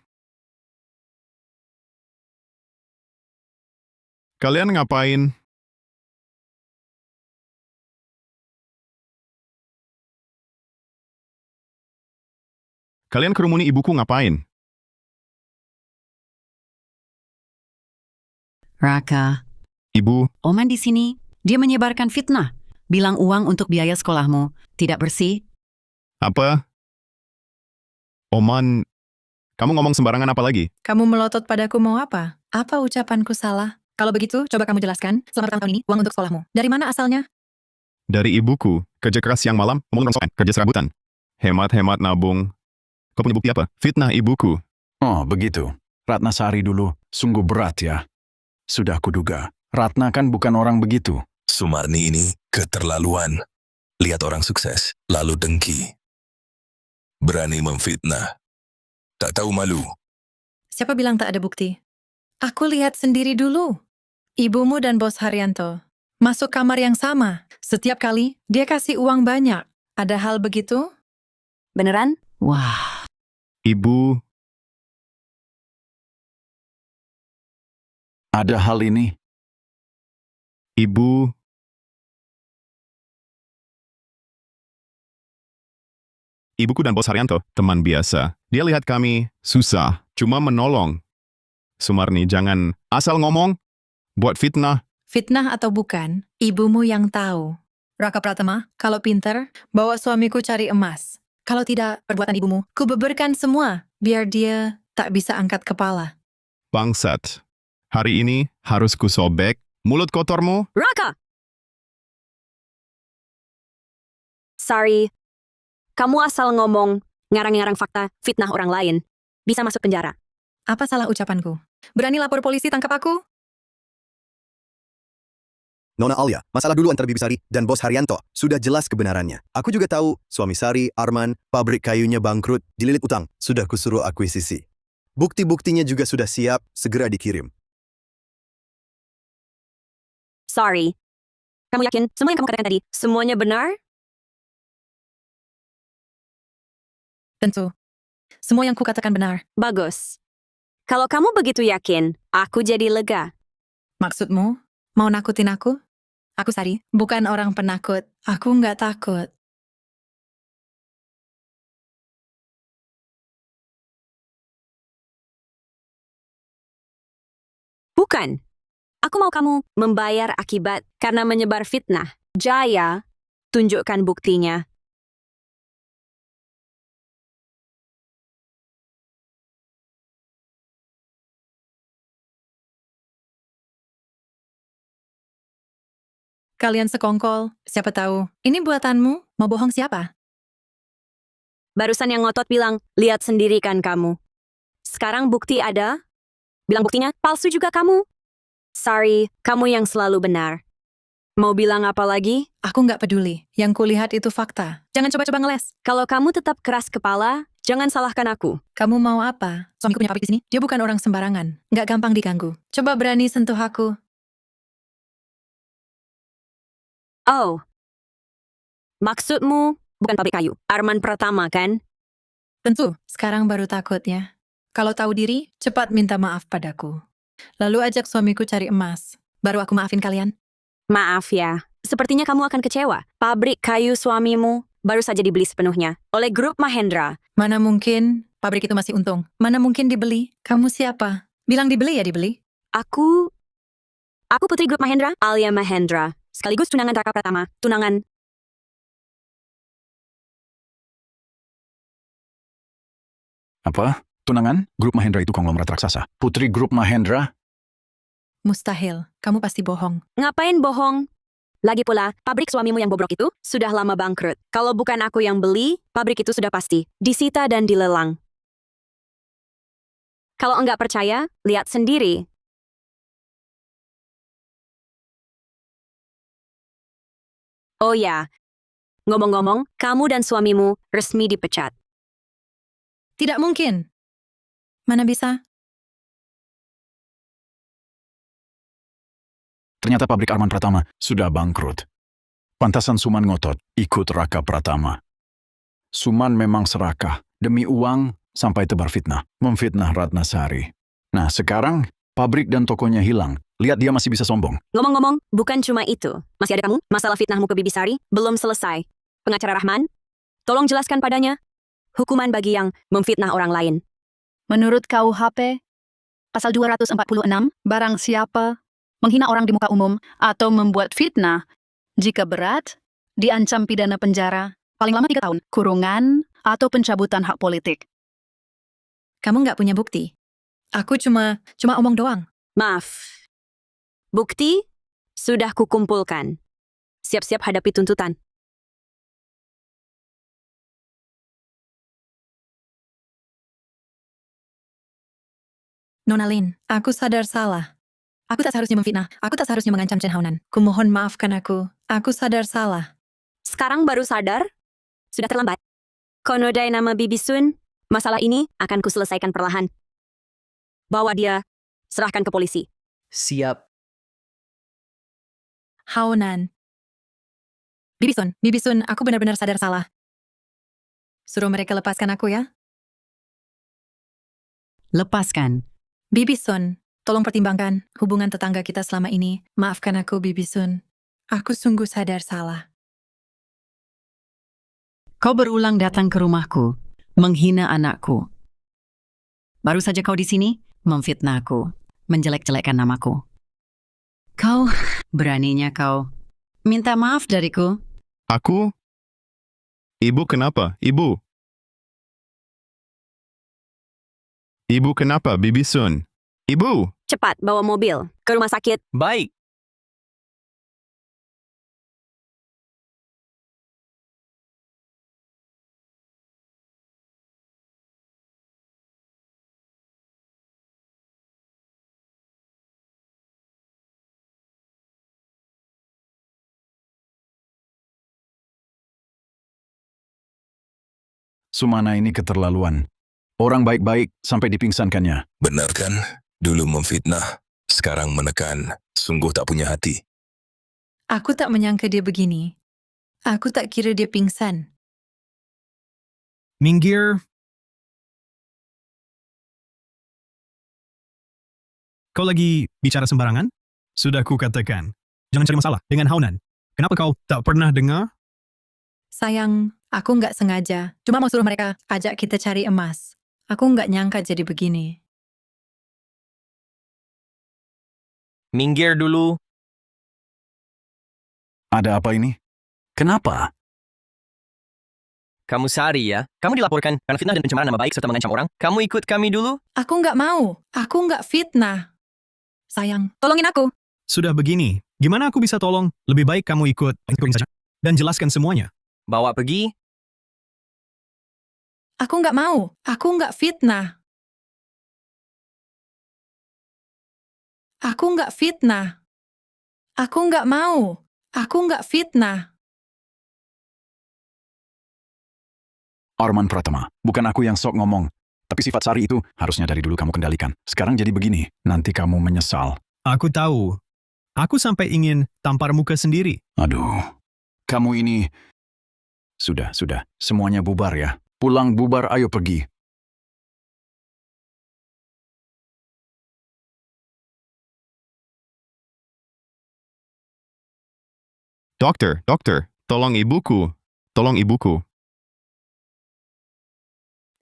B: Kalian ngapain? Kalian kerumuni ibuku ngapain?
J: Raka,
B: Ibu,
J: Oman di sini, dia menyebarkan fitnah. Bilang uang untuk biaya sekolahmu tidak bersih.
B: apa? Oman, kamu ngomong sembarangan apa lagi?
I: Kamu melotot padaku mau apa? Apa ucapanku salah? Kalau begitu, coba kamu jelaskan, selama tahun ini, uang untuk sekolahmu. Dari mana asalnya?
B: Dari ibuku, kerja keras siang malam, ngomong rongsokan, kerja serabutan. Hemat-hemat nabung. Kau punya bukti apa? Fitnah ibuku.
A: Oh, begitu. Ratnasari dulu. Sungguh berat ya. Sudah kuduga. Ratna kan bukan orang begitu.
C: Sumarni ini keterlaluan. Lihat orang sukses, lalu dengki. Berani memfitnah. Tak tahu malu.
I: Siapa bilang tak ada bukti? Aku lihat sendiri dulu. Ibumu dan Bos Haryanto masuk kamar yang sama. Setiap kali, dia kasih uang banyak. Ada hal begitu?
L: Beneran?
J: Wah,
B: Ibu,
A: Ada hal ini.
B: ibu, ibuku dan Bos Haryanto, teman biasa. Dia lihat kami susah, cuma menolong. Sumarni, jangan asal ngomong, buat fitnah.
I: Fitnah atau bukan, ibumu yang tahu. Raka Pratama, kalau pinter, bawa suamiku cari emas. Kalau tidak, perbuatan ibumu, ku beberkan semua, biar dia tak bisa angkat kepala.
B: Bangsat. Hari ini harus kusobek mulut kotormu.
L: Raka! Sorry. Kamu asal ngomong, ngarang-ngarang fakta, fitnah orang lain. Bisa masuk penjara.
I: Apa salah ucapanku? Berani lapor polisi tangkap aku?
M: Nona Alia, masalah dulu antara Bibi Sari dan Bos Haryanto. Sudah jelas kebenarannya. Aku juga tahu suami Sari, Arman, pabrik kayunya bangkrut, dililit utang. Sudah kusuruh akuisisi. Bukti-buktinya juga sudah siap, segera dikirim.
L: Sorry. Kamu yakin semua yang kamu katakan tadi, semuanya benar?
I: Tentu. Semua yang kukatakan benar.
L: Bagus. Kalau kamu begitu yakin, aku jadi lega.
I: Maksudmu? Mau nakutin aku? Aku Sari, bukan orang penakut. Aku nggak takut.
L: Bukan. Aku mau kamu membayar akibat karena menyebar fitnah. Jaya, tunjukkan buktinya.
I: Kalian sekongkol, siapa tahu. Ini buatanmu, mau bohong siapa?
L: Barusan yang ngotot bilang, lihat sendiri kan kamu. Sekarang bukti ada? Bilang buktinya, palsu juga kamu. Sorry, kamu yang selalu benar. Mau bilang apa lagi?
I: Aku nggak peduli. Yang kulihat itu fakta. Jangan coba-coba ngeles.
L: Kalau kamu tetap keras kepala, jangan salahkan aku.
I: Kamu mau apa? Suamiku punya pabrik di sini. Dia bukan orang sembarangan. Nggak gampang diganggu. Coba berani sentuh aku.
L: Oh. Maksudmu bukan pabrik kayu. Arman Pratama kan?
I: Tentu, sekarang baru takut ya. Kalau tahu diri, cepat minta maaf padaku. Lalu ajak suamiku cari emas. Baru aku maafin kalian.
L: Maaf ya. Sepertinya kamu akan kecewa. Pabrik kayu suamimu baru saja dibeli sepenuhnya oleh grup Mahendra.
I: Mana mungkin pabrik itu masih untung. Mana mungkin dibeli. Kamu siapa? Bilang dibeli ya dibeli.
L: Aku putri grup Mahendra, Alia Mahendra. Sekaligus tunangan Raka Pratama. Tunangan.
A: Apa? Tunangan? Grup Mahendra itu konglomerat raksasa. Putri grup Mahendra?
I: Mustahil. Kamu pasti bohong.
L: Ngapain bohong? Lagi pula, pabrik suamimu yang bobrok itu sudah lama bangkrut. Kalau bukan aku yang beli, pabrik itu sudah pasti disita dan dilelang. Kalau enggak percaya, lihat sendiri. Oh ya, ngomong-ngomong, kamu dan suamimu resmi dipecat.
I: Tidak mungkin. Mana bisa?
A: Ternyata pabrik Arman Pratama sudah bangkrut. Pantasan Suman ngotot ikut Raka Pratama. Suman memang serakah demi uang sampai tebar fitnah, memfitnah Ratnasari. Nah sekarang pabrik dan tokonya hilang. Lihat dia masih bisa sombong.
L: Ngomong-ngomong, bukan cuma itu. Masih ada kamu? Masalah fitnahmu ke Bibi Sari belum selesai. Pengacara Rahman, tolong jelaskan padanya hukuman bagi yang memfitnah orang lain.
O: Menurut KUHP, pasal 246, barang siapa menghina orang di muka umum atau membuat fitnah, jika berat, diancam pidana penjara, paling lama 3 tahun, kurungan, atau pencabutan hak politik.
I: Kamu nggak punya bukti. Aku cuma omong doang.
L: Maaf. Bukti sudah kukumpulkan. Siap-siap hadapi tuntutan.
I: Nona Lin, aku sadar salah. Aku tak seharusnya memfitnah. Aku tak seharusnya mengancam Chen Haonan. Kumohon maafkan aku. Aku sadar salah.
L: Sekarang baru sadar? Sudah terlambat. Konodai nama Bibi Sun, masalah ini akan kuselesaikan perlahan. Bawa dia, serahkan ke polisi.
N: Siap.
I: Haonan. Bibi Sun, aku benar-benar sadar salah. Suruh mereka lepaskan aku ya.
J: Lepaskan.
I: Bibi Sun, tolong pertimbangkan hubungan tetangga kita selama ini. Maafkan aku, Bibi Sun. Aku sungguh sadar salah.
J: Kau berulang datang ke rumahku, menghina anakku. Baru saja kau di sini, memfitnahku, menjelek-jelekkan namaku. Kau, beraninya kau, minta maaf dariku.
B: Aku? Ibu kenapa? Ibu? Ibu kenapa, Bibi Sun? Ibu!
L: Cepat, bawa mobil ke rumah sakit.
K: Baik.
A: Sumana ini keterlaluan. Orang baik-baik sampai dipingsankannya.
C: Benar kan? Dulu memfitnah, sekarang menekan. Sungguh tak punya hati.
I: Aku tak menyangka dia begini. Aku tak kira dia pingsan.
F: Minggir. Kau lagi bicara sembarangan? Sudah kukatakan. Jangan cari masalah dengan Haonan. Kenapa kau tak pernah dengar?
I: Sayang, aku nggak sengaja. Cuma mau suruh mereka ajak kita cari emas. Aku nggak nyangka jadi begini.
K: Minggir dulu.
A: Ada apa ini? Kenapa?
K: Kamu Sari ya? Kamu dilaporkan karena fitnah dan pencemaran nama baik serta mengancam orang. Kamu ikut kami dulu?
I: Aku nggak mau. Aku nggak fitnah. Sayang, tolongin aku.
F: Sudah begini, gimana aku bisa tolong? Lebih baik kamu ikut saja dan jelaskan semuanya.
K: Bawa pergi.
I: Aku nggak mau. Aku nggak fitnah. Aku nggak fitnah. Aku nggak mau. Aku nggak fitnah.
A: Arman Pratama, bukan aku yang sok ngomong. Tapi sifat Sari itu harusnya dari dulu kamu kendalikan. Sekarang jadi begini, nanti kamu menyesal.
F: Aku tahu. Aku sampai ingin tampar muka sendiri.
A: Aduh, kamu ini... Sudah. Semuanya bubar ya. Pulang bubar, ayo pergi.
B: Dokter, tolong ibuku. Tolong ibuku.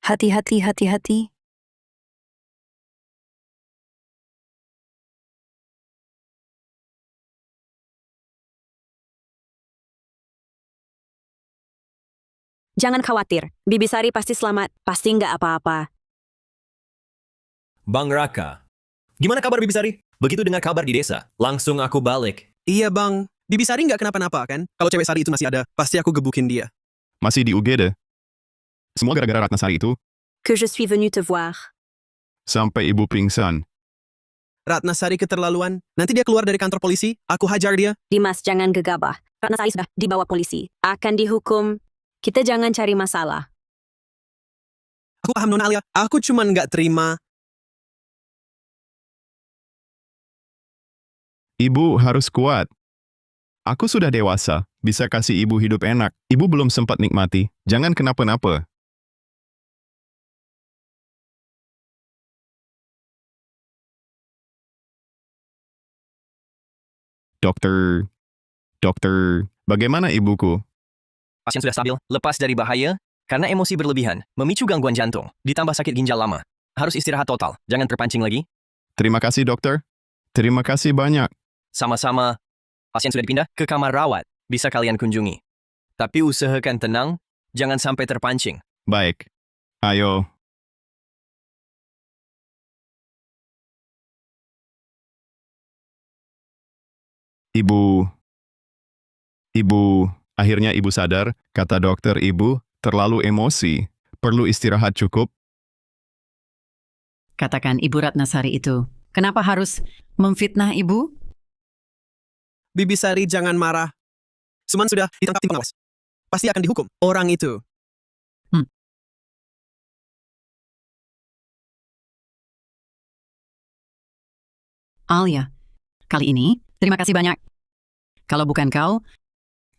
E: Hati-hati.
L: Jangan khawatir, Bibi Sari pasti selamat, pasti nggak apa-apa.
F: Bang Raka. Gimana kabar Bibi Sari? Begitu dengar kabar di desa, langsung aku balik.
G: Iya bang, Bibi Sari nggak kenapa-napa kan? Kalau cewek Sari itu masih ada, pasti aku gebukin dia.
B: Masih di UGD. Semua gara-gara Ratnasari itu,
L: Que je suis venu te voir.
B: sampai ibu pingsan.
G: Ratnasari keterlaluan. Nanti dia keluar dari kantor polisi, aku hajar dia.
L: Dimas, jangan gegabah. Ratnasari sudah dibawa polisi. Akan dihukum. Kita jangan cari masalah.
G: Aku paham Nona Alia, aku cuman nggak terima.
B: Ibu harus kuat. Aku sudah dewasa, bisa kasih ibu hidup enak. Ibu belum sempat nikmati, jangan kenapa-napa. Dokter, bagaimana ibuku?
K: Pasien sudah stabil, lepas dari bahaya, karena emosi berlebihan, memicu gangguan jantung, ditambah sakit ginjal lama. Harus istirahat total, jangan terpancing lagi.
B: Terima kasih dokter. Terima kasih banyak.
K: Sama-sama, pasien sudah dipindah ke kamar rawat, bisa kalian kunjungi. Tapi usahakan tenang, jangan sampai terpancing.
B: Baik. Ayo. Ibu, akhirnya ibu sadar, kata dokter ibu, terlalu emosi, perlu istirahat cukup.
J: Katakan Ibu Ratnasari itu, kenapa harus memfitnah ibu?
G: Bibi Sari jangan marah. Suman sudah ditangkap tim pengawas. Pasti akan dihukum orang itu.
J: Alia, kali ini, terima kasih banyak. Kalau bukan kau,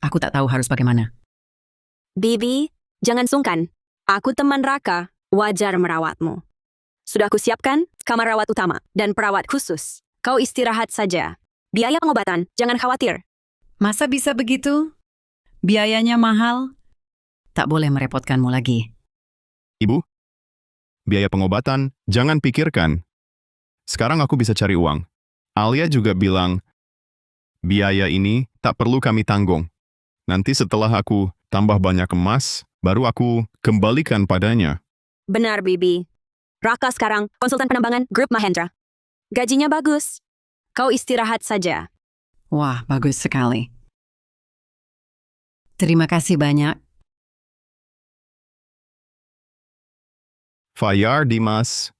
J: aku tak tahu harus bagaimana.
L: Bibi, jangan sungkan. Aku teman Raka, wajar merawatmu. Sudah aku siapkan kamar rawat utama dan perawat khusus. Kau istirahat saja. Biaya pengobatan, jangan khawatir.
J: Masa bisa begitu? Biayanya mahal? Tak boleh merepotkanmu lagi.
B: Ibu, biaya pengobatan, jangan pikirkan. Sekarang aku bisa cari uang. Alia juga bilang, biaya ini tak perlu kami tanggung. Nanti setelah aku tambah banyak emas, baru aku kembalikan padanya.
L: Benar, Bibi. Raka sekarang konsultan penerbangan Grup Mahendra. Gajinya bagus. Kau istirahat saja.
J: Wah, bagus sekali. Terima kasih banyak.
B: Fayar, Dimas.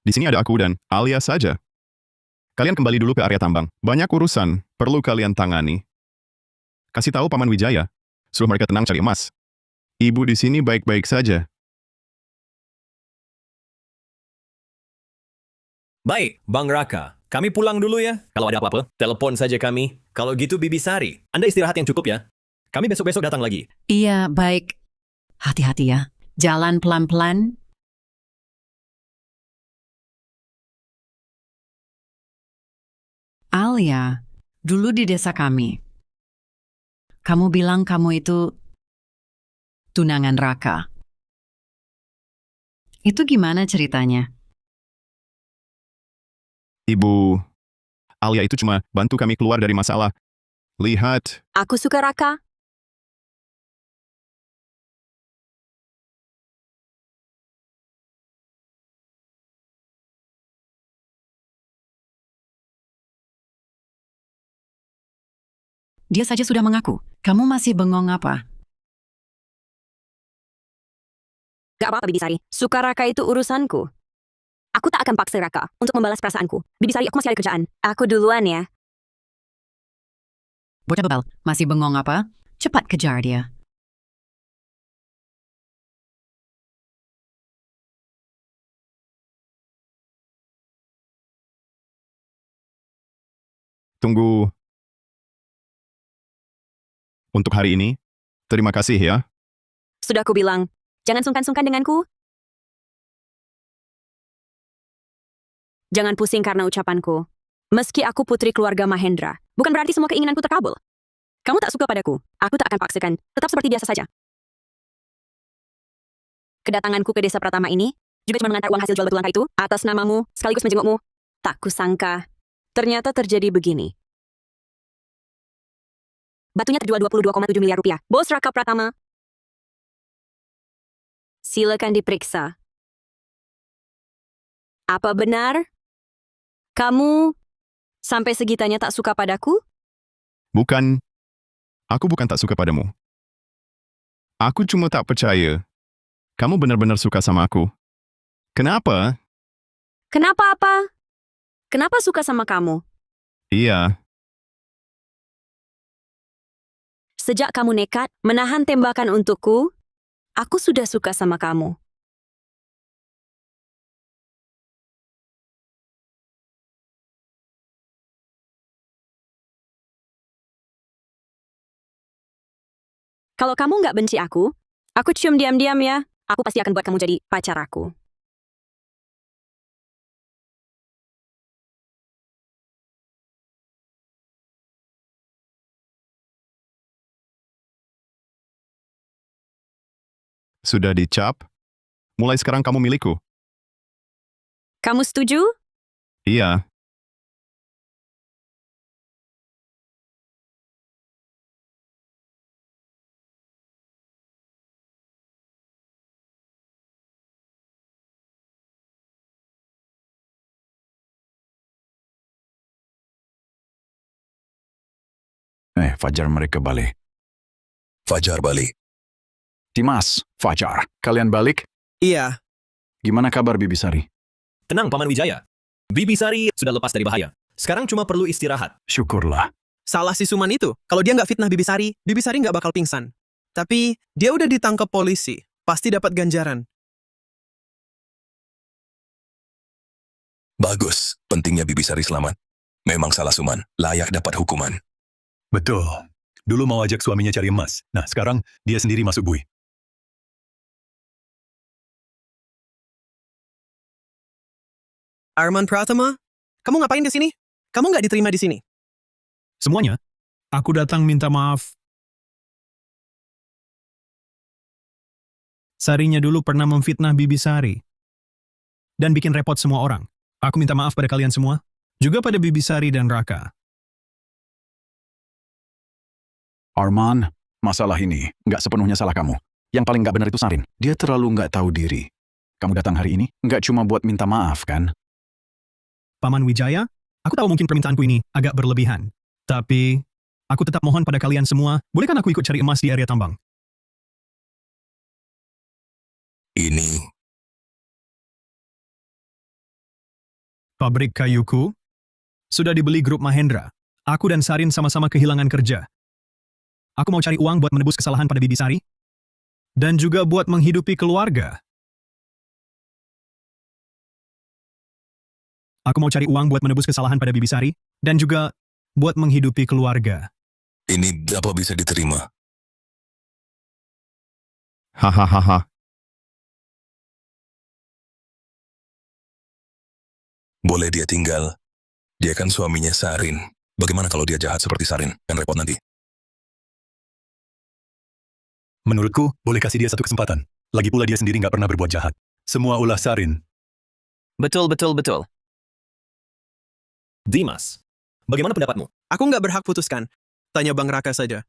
B: Di sini ada aku dan Alia saja. Kalian kembali dulu ke area tambang. Banyak urusan, perlu kalian tangani. Kasih tahu Paman Wijaya. Suruh mereka tenang cari emas. Ibu di sini baik-baik saja.
F: Baik, Bang Raka. Kami pulang dulu ya. Kalau ada apa-apa, telepon saja kami. Kalau gitu Bibi Sari, Anda istirahat yang cukup ya. Kami besok-besok datang lagi.
J: Iya, baik. Hati-hati ya. Jalan pelan-pelan. Alia, dulu di desa kami, kamu bilang kamu itu tunangan Raka. Itu gimana ceritanya?
B: Ibu, Alia itu cuma bantu kami keluar dari masalah. Lihat,
L: Aku suka Raka.
J: Dia saja sudah mengaku. Kamu masih bengong apa?
L: Gak apa-apa, Bibi Sari. Suka Raka itu urusanku. Aku tak akan paksa Raka untuk membalas perasaanku. Bibi Sari, aku masih ada kerjaan. Aku duluan ya.
J: Bocah bebal, masih bengong apa? Cepat kejar dia.
B: tunggu. Untuk hari ini, terima kasih ya.
L: Sudah aku bilang, jangan sungkan-sungkan denganku. Jangan pusing karena ucapanku. Meski aku putri keluarga Mahendra, bukan berarti semua keinginanku terkabul. Kamu tak suka padaku, aku tak akan paksakan. Tetap seperti biasa saja. Kedatanganku ke desa Pratama ini juga cuma mengantar uang hasil jual batu langka itu atas namamu sekaligus menjengukmu. Tak kusangka, ternyata terjadi begini. Batunya terjual 22,7 miliar rupiah. Bos Raka Pratama. Silakan diperiksa. Apa benar? Kamu sampai segitanya tak suka padaku?
B: Aku bukan tak suka padamu. Aku cuma tak percaya. Kamu benar-benar suka sama aku. Kenapa?
L: Kenapa apa? Kenapa suka sama kamu?
B: Iya,
L: Sejak kamu nekat menahan tembakan untukku, aku sudah suka sama kamu. Kalau kamu nggak benci aku cium diam-diam ya. Aku pasti akan buat kamu jadi pacar aku.
B: sudah dicap. Mulai sekarang kamu milikku.
L: Kamu setuju?
B: Iya,
A: Fajar mereka balik.
C: Fajar balik.
A: Dimas, Fajar, kalian balik?
G: Iya.
A: Gimana kabar Bibi Sari?
F: Tenang, Paman Wijaya. Bibi Sari sudah lepas dari bahaya. Sekarang cuma perlu istirahat.
A: Syukurlah.
G: Salah si Suman itu. Kalau dia nggak fitnah Bibi Sari nggak bakal pingsan. Tapi dia udah ditangkap polisi. Pasti dapat ganjaran.
C: Bagus, pentingnya Bibi Sari selamat. Memang salah Suman, layak dapat hukuman.
D: Betul. Dulu mau ajak suaminya cari emas. Nah, sekarang dia sendiri masuk bui.
G: Arman Pratama, kamu ngapain di sini? Kamu nggak diterima di sini.
P: Semuanya, aku datang minta maaf. Sarinya dulu pernah memfitnah Bibi Sari. Dan bikin repot semua orang. Aku minta maaf pada kalian semua. Juga pada Bibi Sari dan Raka.
A: Arman, masalah ini nggak sepenuhnya salah kamu. Yang paling nggak benar itu Sarin. Dia terlalu nggak tahu diri. Kamu datang hari ini nggak cuma buat minta maaf, kan?
P: Paman Wijaya, aku tahu mungkin permintaanku ini agak berlebihan. Tapi, aku tetap mohon pada kalian semua, bolehkan aku ikut cari emas di area tambang?
C: Ini
P: Pabrik kayuku sudah dibeli grup Mahendra. Aku dan Sarin sama-sama kehilangan kerja. Aku mau cari uang buat menebus kesalahan pada Bibi Sari. Dan juga buat menghidupi keluarga. Aku mau cari uang buat menebus kesalahan pada Bibi Sari. Dan juga buat menghidupi keluarga.
C: ini apa bisa diterima?
B: hahaha.
C: Boleh dia tinggal. Dia kan suaminya Sarin. Bagaimana kalau dia jahat seperti Sarin? Kan repot nanti.
D: Menurutku, boleh kasih dia satu kesempatan. Lagi pula dia sendiri nggak pernah berbuat jahat. Semua ulah Sarin.
K: Betul, betul, betul.
F: Dimas, bagaimana pendapatmu?
G: Aku nggak berhak putuskan. Tanya Bang Raka saja.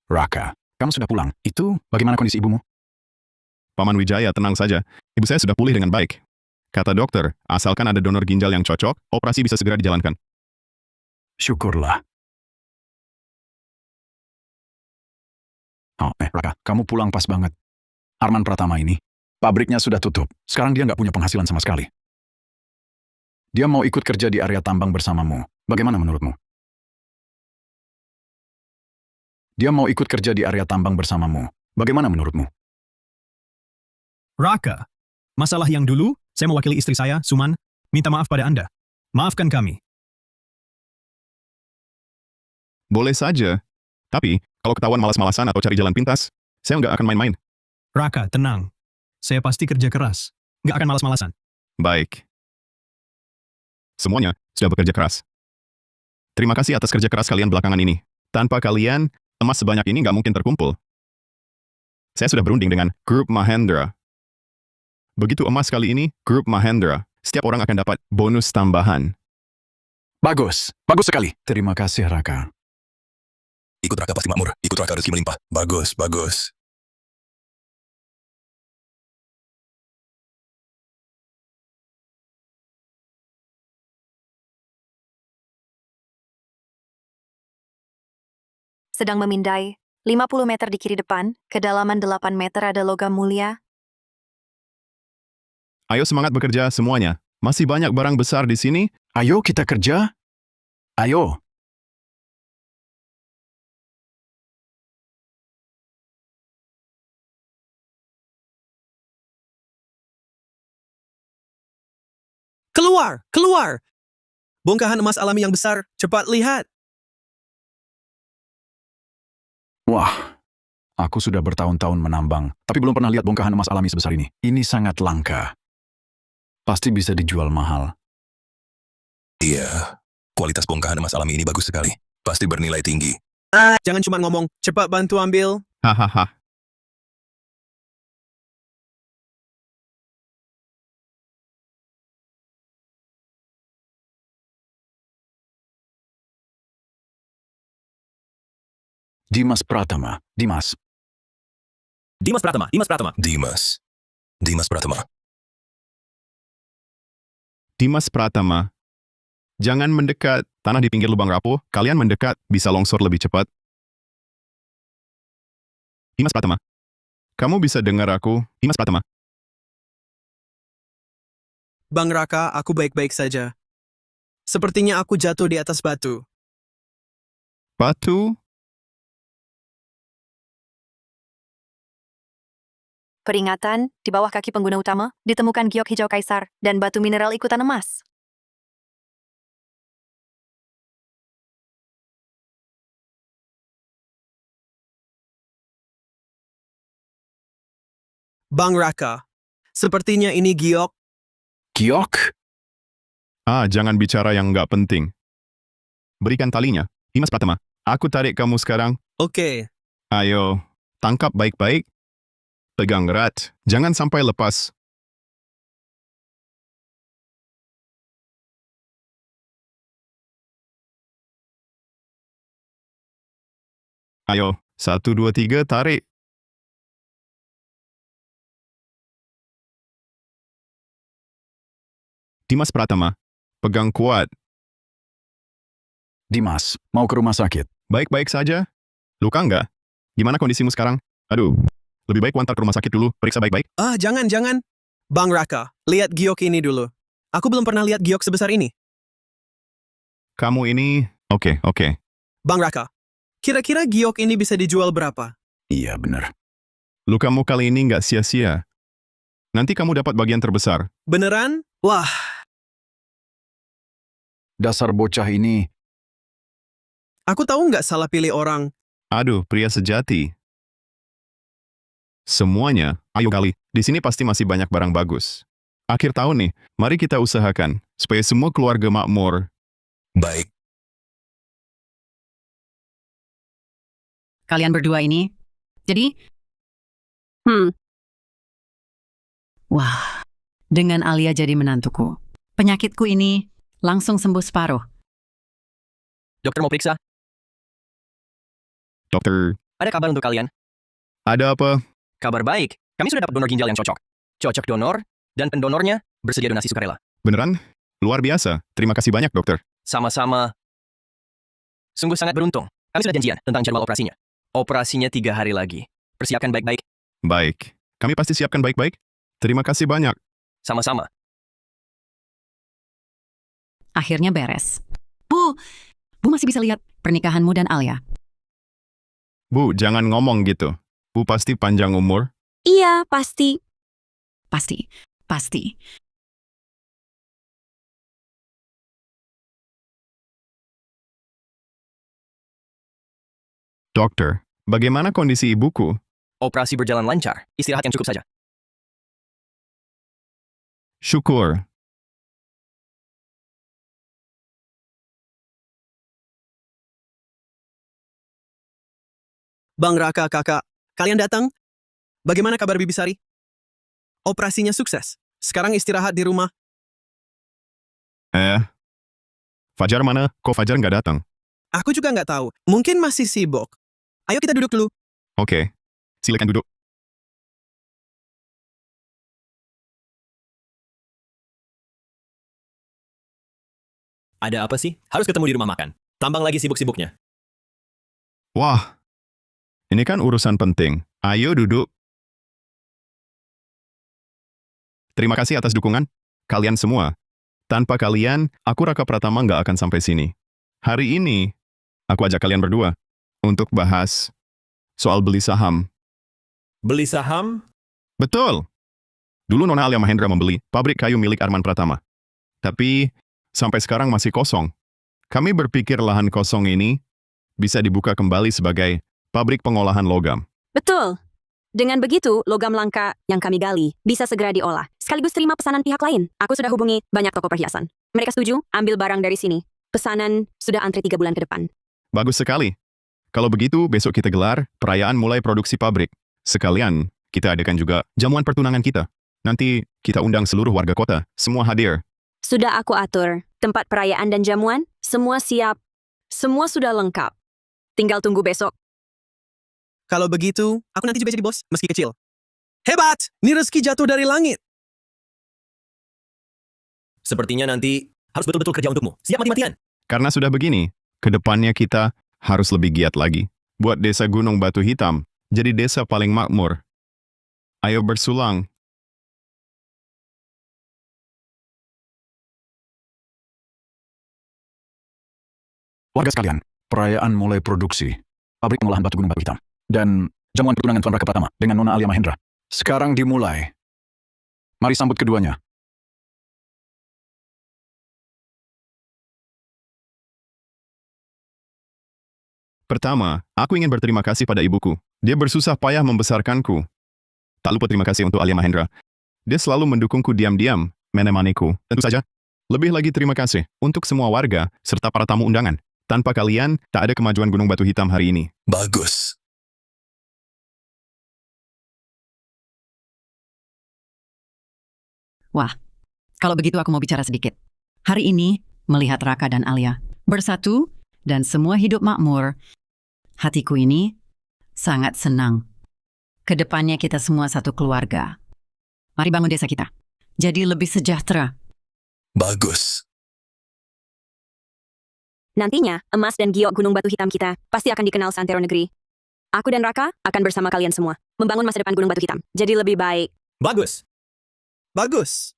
A: Raka, kamu sudah pulang. Itu bagaimana kondisi ibumu?
B: Paman Wijaya, tenang saja. Ibu saya sudah pulih dengan baik. Kata dokter, asalkan ada donor ginjal yang cocok, operasi bisa segera dijalankan.
A: Syukurlah. Oh, Raka, kamu pulang pas banget. Arman Pratama ini, pabriknya sudah tutup. Sekarang dia nggak punya penghasilan sama sekali. Dia mau ikut kerja di area tambang bersamamu. Bagaimana menurutmu? Dia mau ikut kerja di area tambang bersamamu. Bagaimana menurutmu?
P: Raka, masalah yang dulu, saya mewakili istri saya, Suman, minta maaf pada Anda. Maafkan kami.
B: Boleh saja. Tapi, kalau ketahuan malas-malasan atau cari jalan pintas, saya nggak akan main-main.
P: Raka, tenang. Saya pasti kerja keras. Nggak akan malas-malasan.
B: Baik. Semuanya sudah bekerja keras. Terima kasih atas kerja keras kalian belakangan ini. Tanpa kalian, emas sebanyak ini nggak mungkin terkumpul. Saya sudah berunding dengan Grup Mahendra. Begitu emas kali ini, Grup Mahendra, setiap orang akan dapat bonus tambahan.
A: Bagus, bagus sekali. Terima kasih, Raka.
C: Ikut Raka pasti makmur. Ikut Raka rezeki melimpah. Bagus, bagus.
E: sedang memindai. 50 meter di kiri depan, kedalaman 8 meter ada logam mulia.
B: Ayo semangat bekerja semuanya. Masih banyak barang besar di sini.
A: Ayo kita kerja. Ayo.
G: Keluar! Keluar! Bongkahan emas alami yang besar, cepat lihat.
A: Wah, aku sudah bertahun-tahun menambang, tapi belum pernah lihat bongkahan emas alami sebesar ini. Ini sangat langka. Pasti bisa dijual mahal.
C: Iya, kualitas bongkahan emas alami ini bagus sekali. Pasti bernilai tinggi.
G: Jangan cuma ngomong, cepat bantu ambil.
B: Hahaha.
A: Dimas Pratama. Dimas.
F: Dimas Pratama, Dimas Pratama.
C: Dimas. Dimas Pratama.
B: Dimas Pratama. Jangan mendekat. Tanah di pinggir lubang rapuh. Kalian mendekat, bisa longsor lebih cepat. Dimas Pratama. Kamu bisa dengar aku, Dimas Pratama.
G: Bang Raka, aku baik-baik saja. Sepertinya aku jatuh di atas batu.
B: Batu?
E: Peringatan, di bawah kaki pengguna utama, ditemukan giok hijau kaisar dan batu mineral ikutan emas.
G: Bang Raka, sepertinya ini giok.
A: Giok?
B: Jangan bicara yang nggak penting. Berikan talinya, Dimas Pratama. Aku tarik kamu sekarang.
G: Oke.
B: Ayo, tangkap baik-baik. Pegang erat, jangan sampai lepas. Ayo, 1, 2, 3, tarik. Dimas Pratama, pegang kuat.
A: Dimas, mau ke rumah sakit?
B: Baik-baik saja. Luka nggak? Gimana kondisimu sekarang? Aduh, lebih baik wantar ke rumah sakit dulu, periksa baik-baik.
G: Jangan. Bang Raka, lihat giok ini dulu. Aku belum pernah lihat giok sebesar ini.
B: Kamu ini, oke.
G: Bang Raka, kira-kira giok ini bisa dijual berapa?
A: Iya, benar.
B: Lukamu kali ini nggak sia-sia. Nanti kamu dapat bagian terbesar.
G: Beneran? Wah,
A: Dasar bocah ini.
G: aku tahu nggak salah pilih orang.
B: Aduh, pria sejati. Semuanya, ayo kali. Di sini pasti masih banyak barang bagus. Akhir tahun nih, mari kita usahakan supaya semua keluarga makmur.
C: Baik.
J: Kalian berdua ini. Jadi, wah, dengan Alia jadi menantuku. Penyakitku ini langsung sembuh separuh.
K: Dokter mau periksa?
B: Dokter,
K: Ada kabar untuk kalian?
B: ada apa?
K: Kabar baik. Kami sudah dapat donor ginjal yang cocok. Cocok donor, dan pendonornya bersedia donasi sukarela.
B: Beneran? Luar biasa. Terima kasih banyak, dokter.
K: Sama-sama. Sungguh sangat beruntung. Kami sudah janjian tentang jadwal operasinya. Operasinya 3 hari lagi. Persiapkan baik-baik.
B: Baik. Kami pasti siapkan baik-baik. Terima kasih banyak.
K: Sama-sama.
J: Akhirnya beres. Bu masih bisa lihat pernikahanmu dan Alia.
B: Bu, jangan ngomong gitu. Bu pasti panjang umur.
L: Iya, pasti.
J: Pasti.
B: Dokter, bagaimana kondisi ibuku?
K: Operasi berjalan lancar. Istirahat yang cukup saja.
B: Syukur.
G: Bang Raka, kakak, kalian datang? Bagaimana kabar Bibi Sari? Operasinya sukses. Sekarang istirahat di rumah.
B: Fajar mana? Kok Fajar nggak datang?
G: Aku juga nggak tahu. Mungkin masih sibuk. Ayo kita duduk dulu.
B: Oke. Silakan duduk.
F: Ada apa sih? Harus ketemu di rumah makan. Tambang lagi sibuk-sibuknya.
B: Wah, ini kan urusan penting. Ayo duduk. Terima kasih atas dukungan, kalian semua. Tanpa kalian, aku Raka Pratama nggak akan sampai sini. Hari ini, aku ajak kalian berdua untuk bahas soal beli saham.
F: Beli saham?
B: Betul. Dulu Nona Alia Mahendra membeli pabrik kayu milik Arman Pratama. Tapi, sampai sekarang masih kosong. Kami berpikir lahan kosong ini bisa dibuka kembali sebagai pabrik pengolahan logam.
L: Betul. Dengan begitu, logam langka yang kami gali bisa segera diolah, sekaligus terima pesanan pihak lain. Aku sudah hubungi banyak toko perhiasan. Mereka setuju ambil barang dari sini. Pesanan sudah antri 3 bulan ke depan.
B: Bagus sekali. Kalau begitu, besok kita gelar perayaan mulai produksi pabrik. Sekalian, kita adakan juga jamuan pertunangan kita. Nanti kita undang seluruh warga kota, semua hadir.
L: Sudah aku atur. Tempat perayaan dan jamuan, semua siap. Semua sudah lengkap. Tinggal tunggu besok.
G: Kalau begitu, aku nanti juga jadi bos, meski kecil. Hebat! Ini rezeki jatuh dari langit.
F: Sepertinya nanti harus betul-betul kerja untukmu. Siap mati-matian.
B: Karena sudah begini, kedepannya kita harus lebih giat lagi. Buat desa Gunung Batu Hitam, jadi desa paling makmur. Ayo bersulang.
A: Warga sekalian, perayaan mulai produksi pabrik pengolahan batu Gunung Batu Hitam dan jamuan pertunangan Tuan Raka Pratama dengan Nona Alia Mahendra sekarang dimulai. Mari sambut keduanya.
B: Pertama, aku ingin berterima kasih pada ibuku. Dia bersusah payah membesarkanku. Tak lupa terima kasih untuk Alia Mahendra. Dia selalu mendukungku diam-diam, menemaniku. Tentu saja, lebih lagi terima kasih untuk semua warga serta para tamu undangan. Tanpa kalian, tak ada kemajuan Gunung Batu Hitam hari ini.
C: Bagus.
J: Wah, kalau begitu aku mau bicara sedikit. Hari ini, melihat Raka dan Alia bersatu dan semua hidup makmur, hatiku ini sangat senang. Kedepannya kita semua satu keluarga. Mari bangun desa kita. Jadi lebih sejahtera.
C: Bagus.
L: Nantinya, emas dan giok Gunung Batu Hitam kita pasti akan dikenal seantero negeri. Aku dan Raka akan bersama kalian semua membangun masa depan Gunung Batu Hitam. Jadi lebih baik.
F: Bagus.
G: Bagus.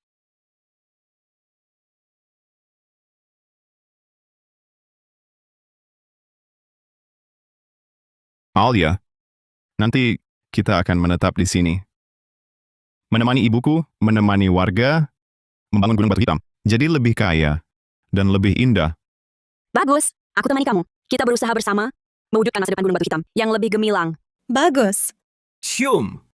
B: Alia, nanti kita akan menetap di sini. Menemani ibuku, menemani warga, membangun Gunung Batu Hitam. Jadi lebih kaya dan lebih indah.
L: Bagus. Aku temani kamu. Kita berusaha bersama mewujudkan masa depan Gunung Batu Hitam yang lebih gemilang.
I: Bagus.
F: Cium.